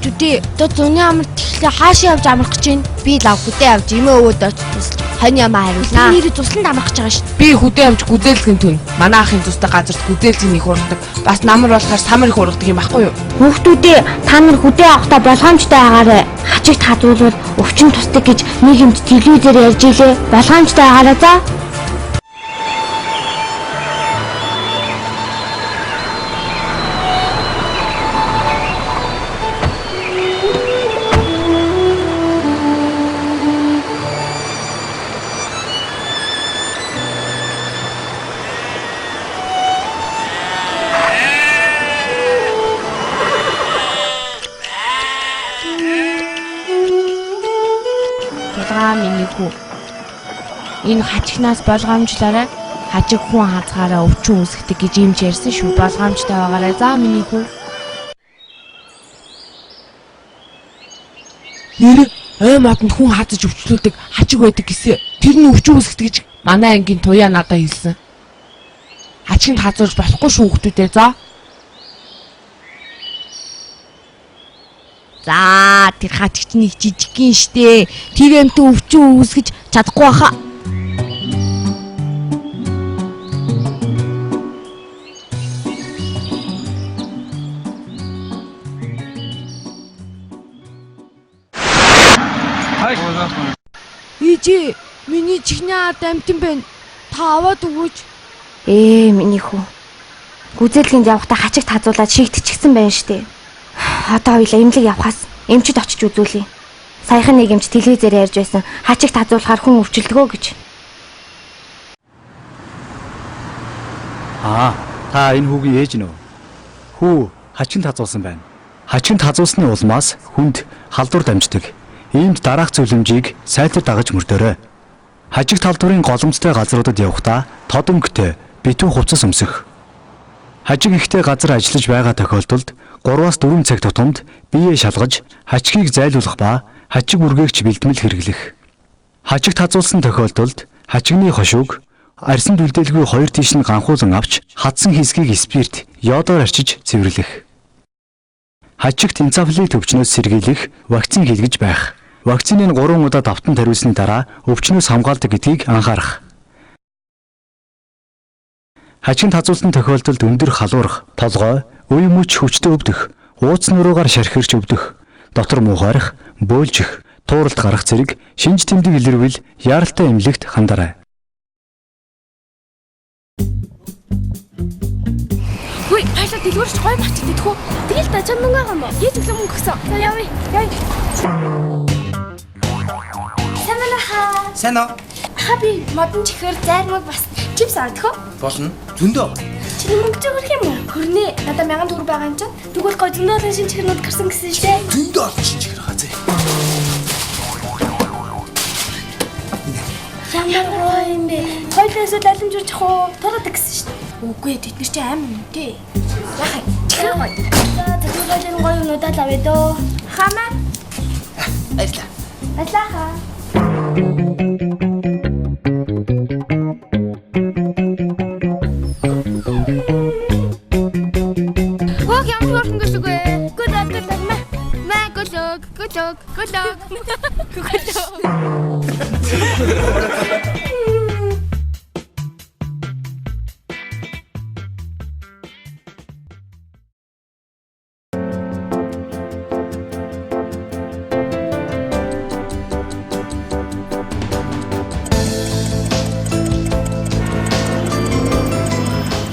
Хөтөдөө одоо зуны амралт тэгэхээр хаашаа явж амрах гэж байна? Би лав хөдөө явж эмээ өвөд очиж тусалж хань ямаа хариулнаа. Нэрээ тусланд амрах гэж байгаа шүү дээ. Би хөдөө явж гүзээлгэн түн. Манай ахын тустай газарт гүзээлзэн их ургадаг. Бас намар болохоор самар их ургадаг юм байхгүй юу? Хүүхдүүдээ та нар хөдөө явахдаа болгоомжтой байгаарай. Хажигт хадвуулвал өвчин тусдаг гэж нийгэмд телевизээр ярьж илээ. Болгоомжтой байгаарай за. явуулгаа миний хүү. Энэ хачигнаас болгоомжлаарай. Хажиг хүн хазгаараа өвчин үүсгдэг гэж юм ярьсан шүү. Болгоомжтой байгаарай. За миний хүү. Нэр модонд хүн хазаж өвчлүүлдэг хажиг байдаг гэсэн. Тэр нь өвчин үүсгдэг гэж манай ангийн туяа надад хэлсэн. Хачигт хазуулж болохгүй шүү хүүхдүүдээ. За тэр хачигч нэг жижигхэн штэ. Тэр юмтай өвчин үүсгэж чадахгүй баха. Ижи, миний чихний ард амтан байна. Та аваад өгөөч. Миний хүү. Гүзээлгэнд явахдаа хачигт хазуулаад шигтчихсэн байна штэ. Одоо хоёлаа эмнэлэг явхаас эмчид очиж үзүүлье. Саяхан нэг эмч телевизээр ярьж байсан. Хачигт хазуулахаар хүн өвчлөлгөө гэж. Та энэ хүүгийн ээж нөө. Хүү хачигт хазуулсан байна. Хачигт хазуулсны улмаас хүнд халдвар дамждаг. Иймд дараах зөвлөмжийг сайтар дагаж мөрдөөрэй. Хажиг талдварын голомцтой газруудад явахдаа тод өнгөтэй битүү хувцас өмсөх. Хажиг ихтэй газар ажиллаж байгаа тохиолдолд 3-4 цаг тутамд биеэ шалгаж хачгийг зайлуулах ба хачиг үргээгч бэлтгэл хэрэглэх. Хажигт хазуулсан тохиолдолд хачигны хошууг арьсан дүлдэлгүй 2 тийш нь ганхуулан авч хадсан хэсгийг спирт, йодоор арчиж цэвэрлэх. Хачигт энцефалит өвчнөөс сэргийлэх вакцин хийлгэж байх. Вакциныг 3 удаа давтан тариулсны дараа өвчнөөс хамгаалдаг гэдгийг анхаарах. Хачигт хазуулсан тохиолдолд өндөр халуурах, толгой, үе мөч хүчтэй өвдөх, ууц нуруугаар шархирч өвдөх, дотор муухайрах, бөөлжих, тууралт гарах зэрэг шинж тэмдэг илэрвэл яаралтай эмнэлэгт хандаарай. Хөөе, хаашаа дэлгүүрч гой мачиг идэх үү? Тэгэл дажаа мөнгө байгаа юм ба. Яаж өглөө мөнгө өгсөн? За явъя. Сайн уу? Хаби модон чихэр зайрмаг бас чипс авах уу? Болно. Зөндөө. Чиний мөнгө зөөрөх юм уу? Хөрнөө. Надад 1000 төгрөг байгаа юм чинь. Тэгвэл гой зөндөө олон шинэ чихэрнүүд гарсан гэсэн шүү дээ. Зөндөө олон шинэ чихэр хазээ. Ямар гоё юм бэ? Хоёулаас алим журч ах уу? Тороод гэсэн шүү дээ. Үгүй ээ, тэд нар чи аим юм дээ. Яхаа, чихэр гоё. За, тэгвэл гоё юмудаа л авъя дөө. Хамаа. Баярлалаа. Баярлалаа. Good luck.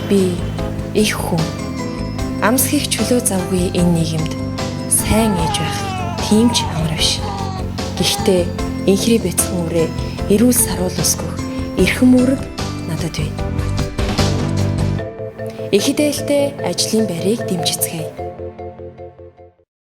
Би их хүн. Амс хийх чөлөө завгүй энэ нийгэмд сайн ээж байх тийм ч амар биш. Гэхдээ инхри бяцхан үрээ эрүүл саруул усгөх эрхэм үүрэг надад байна. Их хідээлтэй ажлын байрыг дэмжицгээе.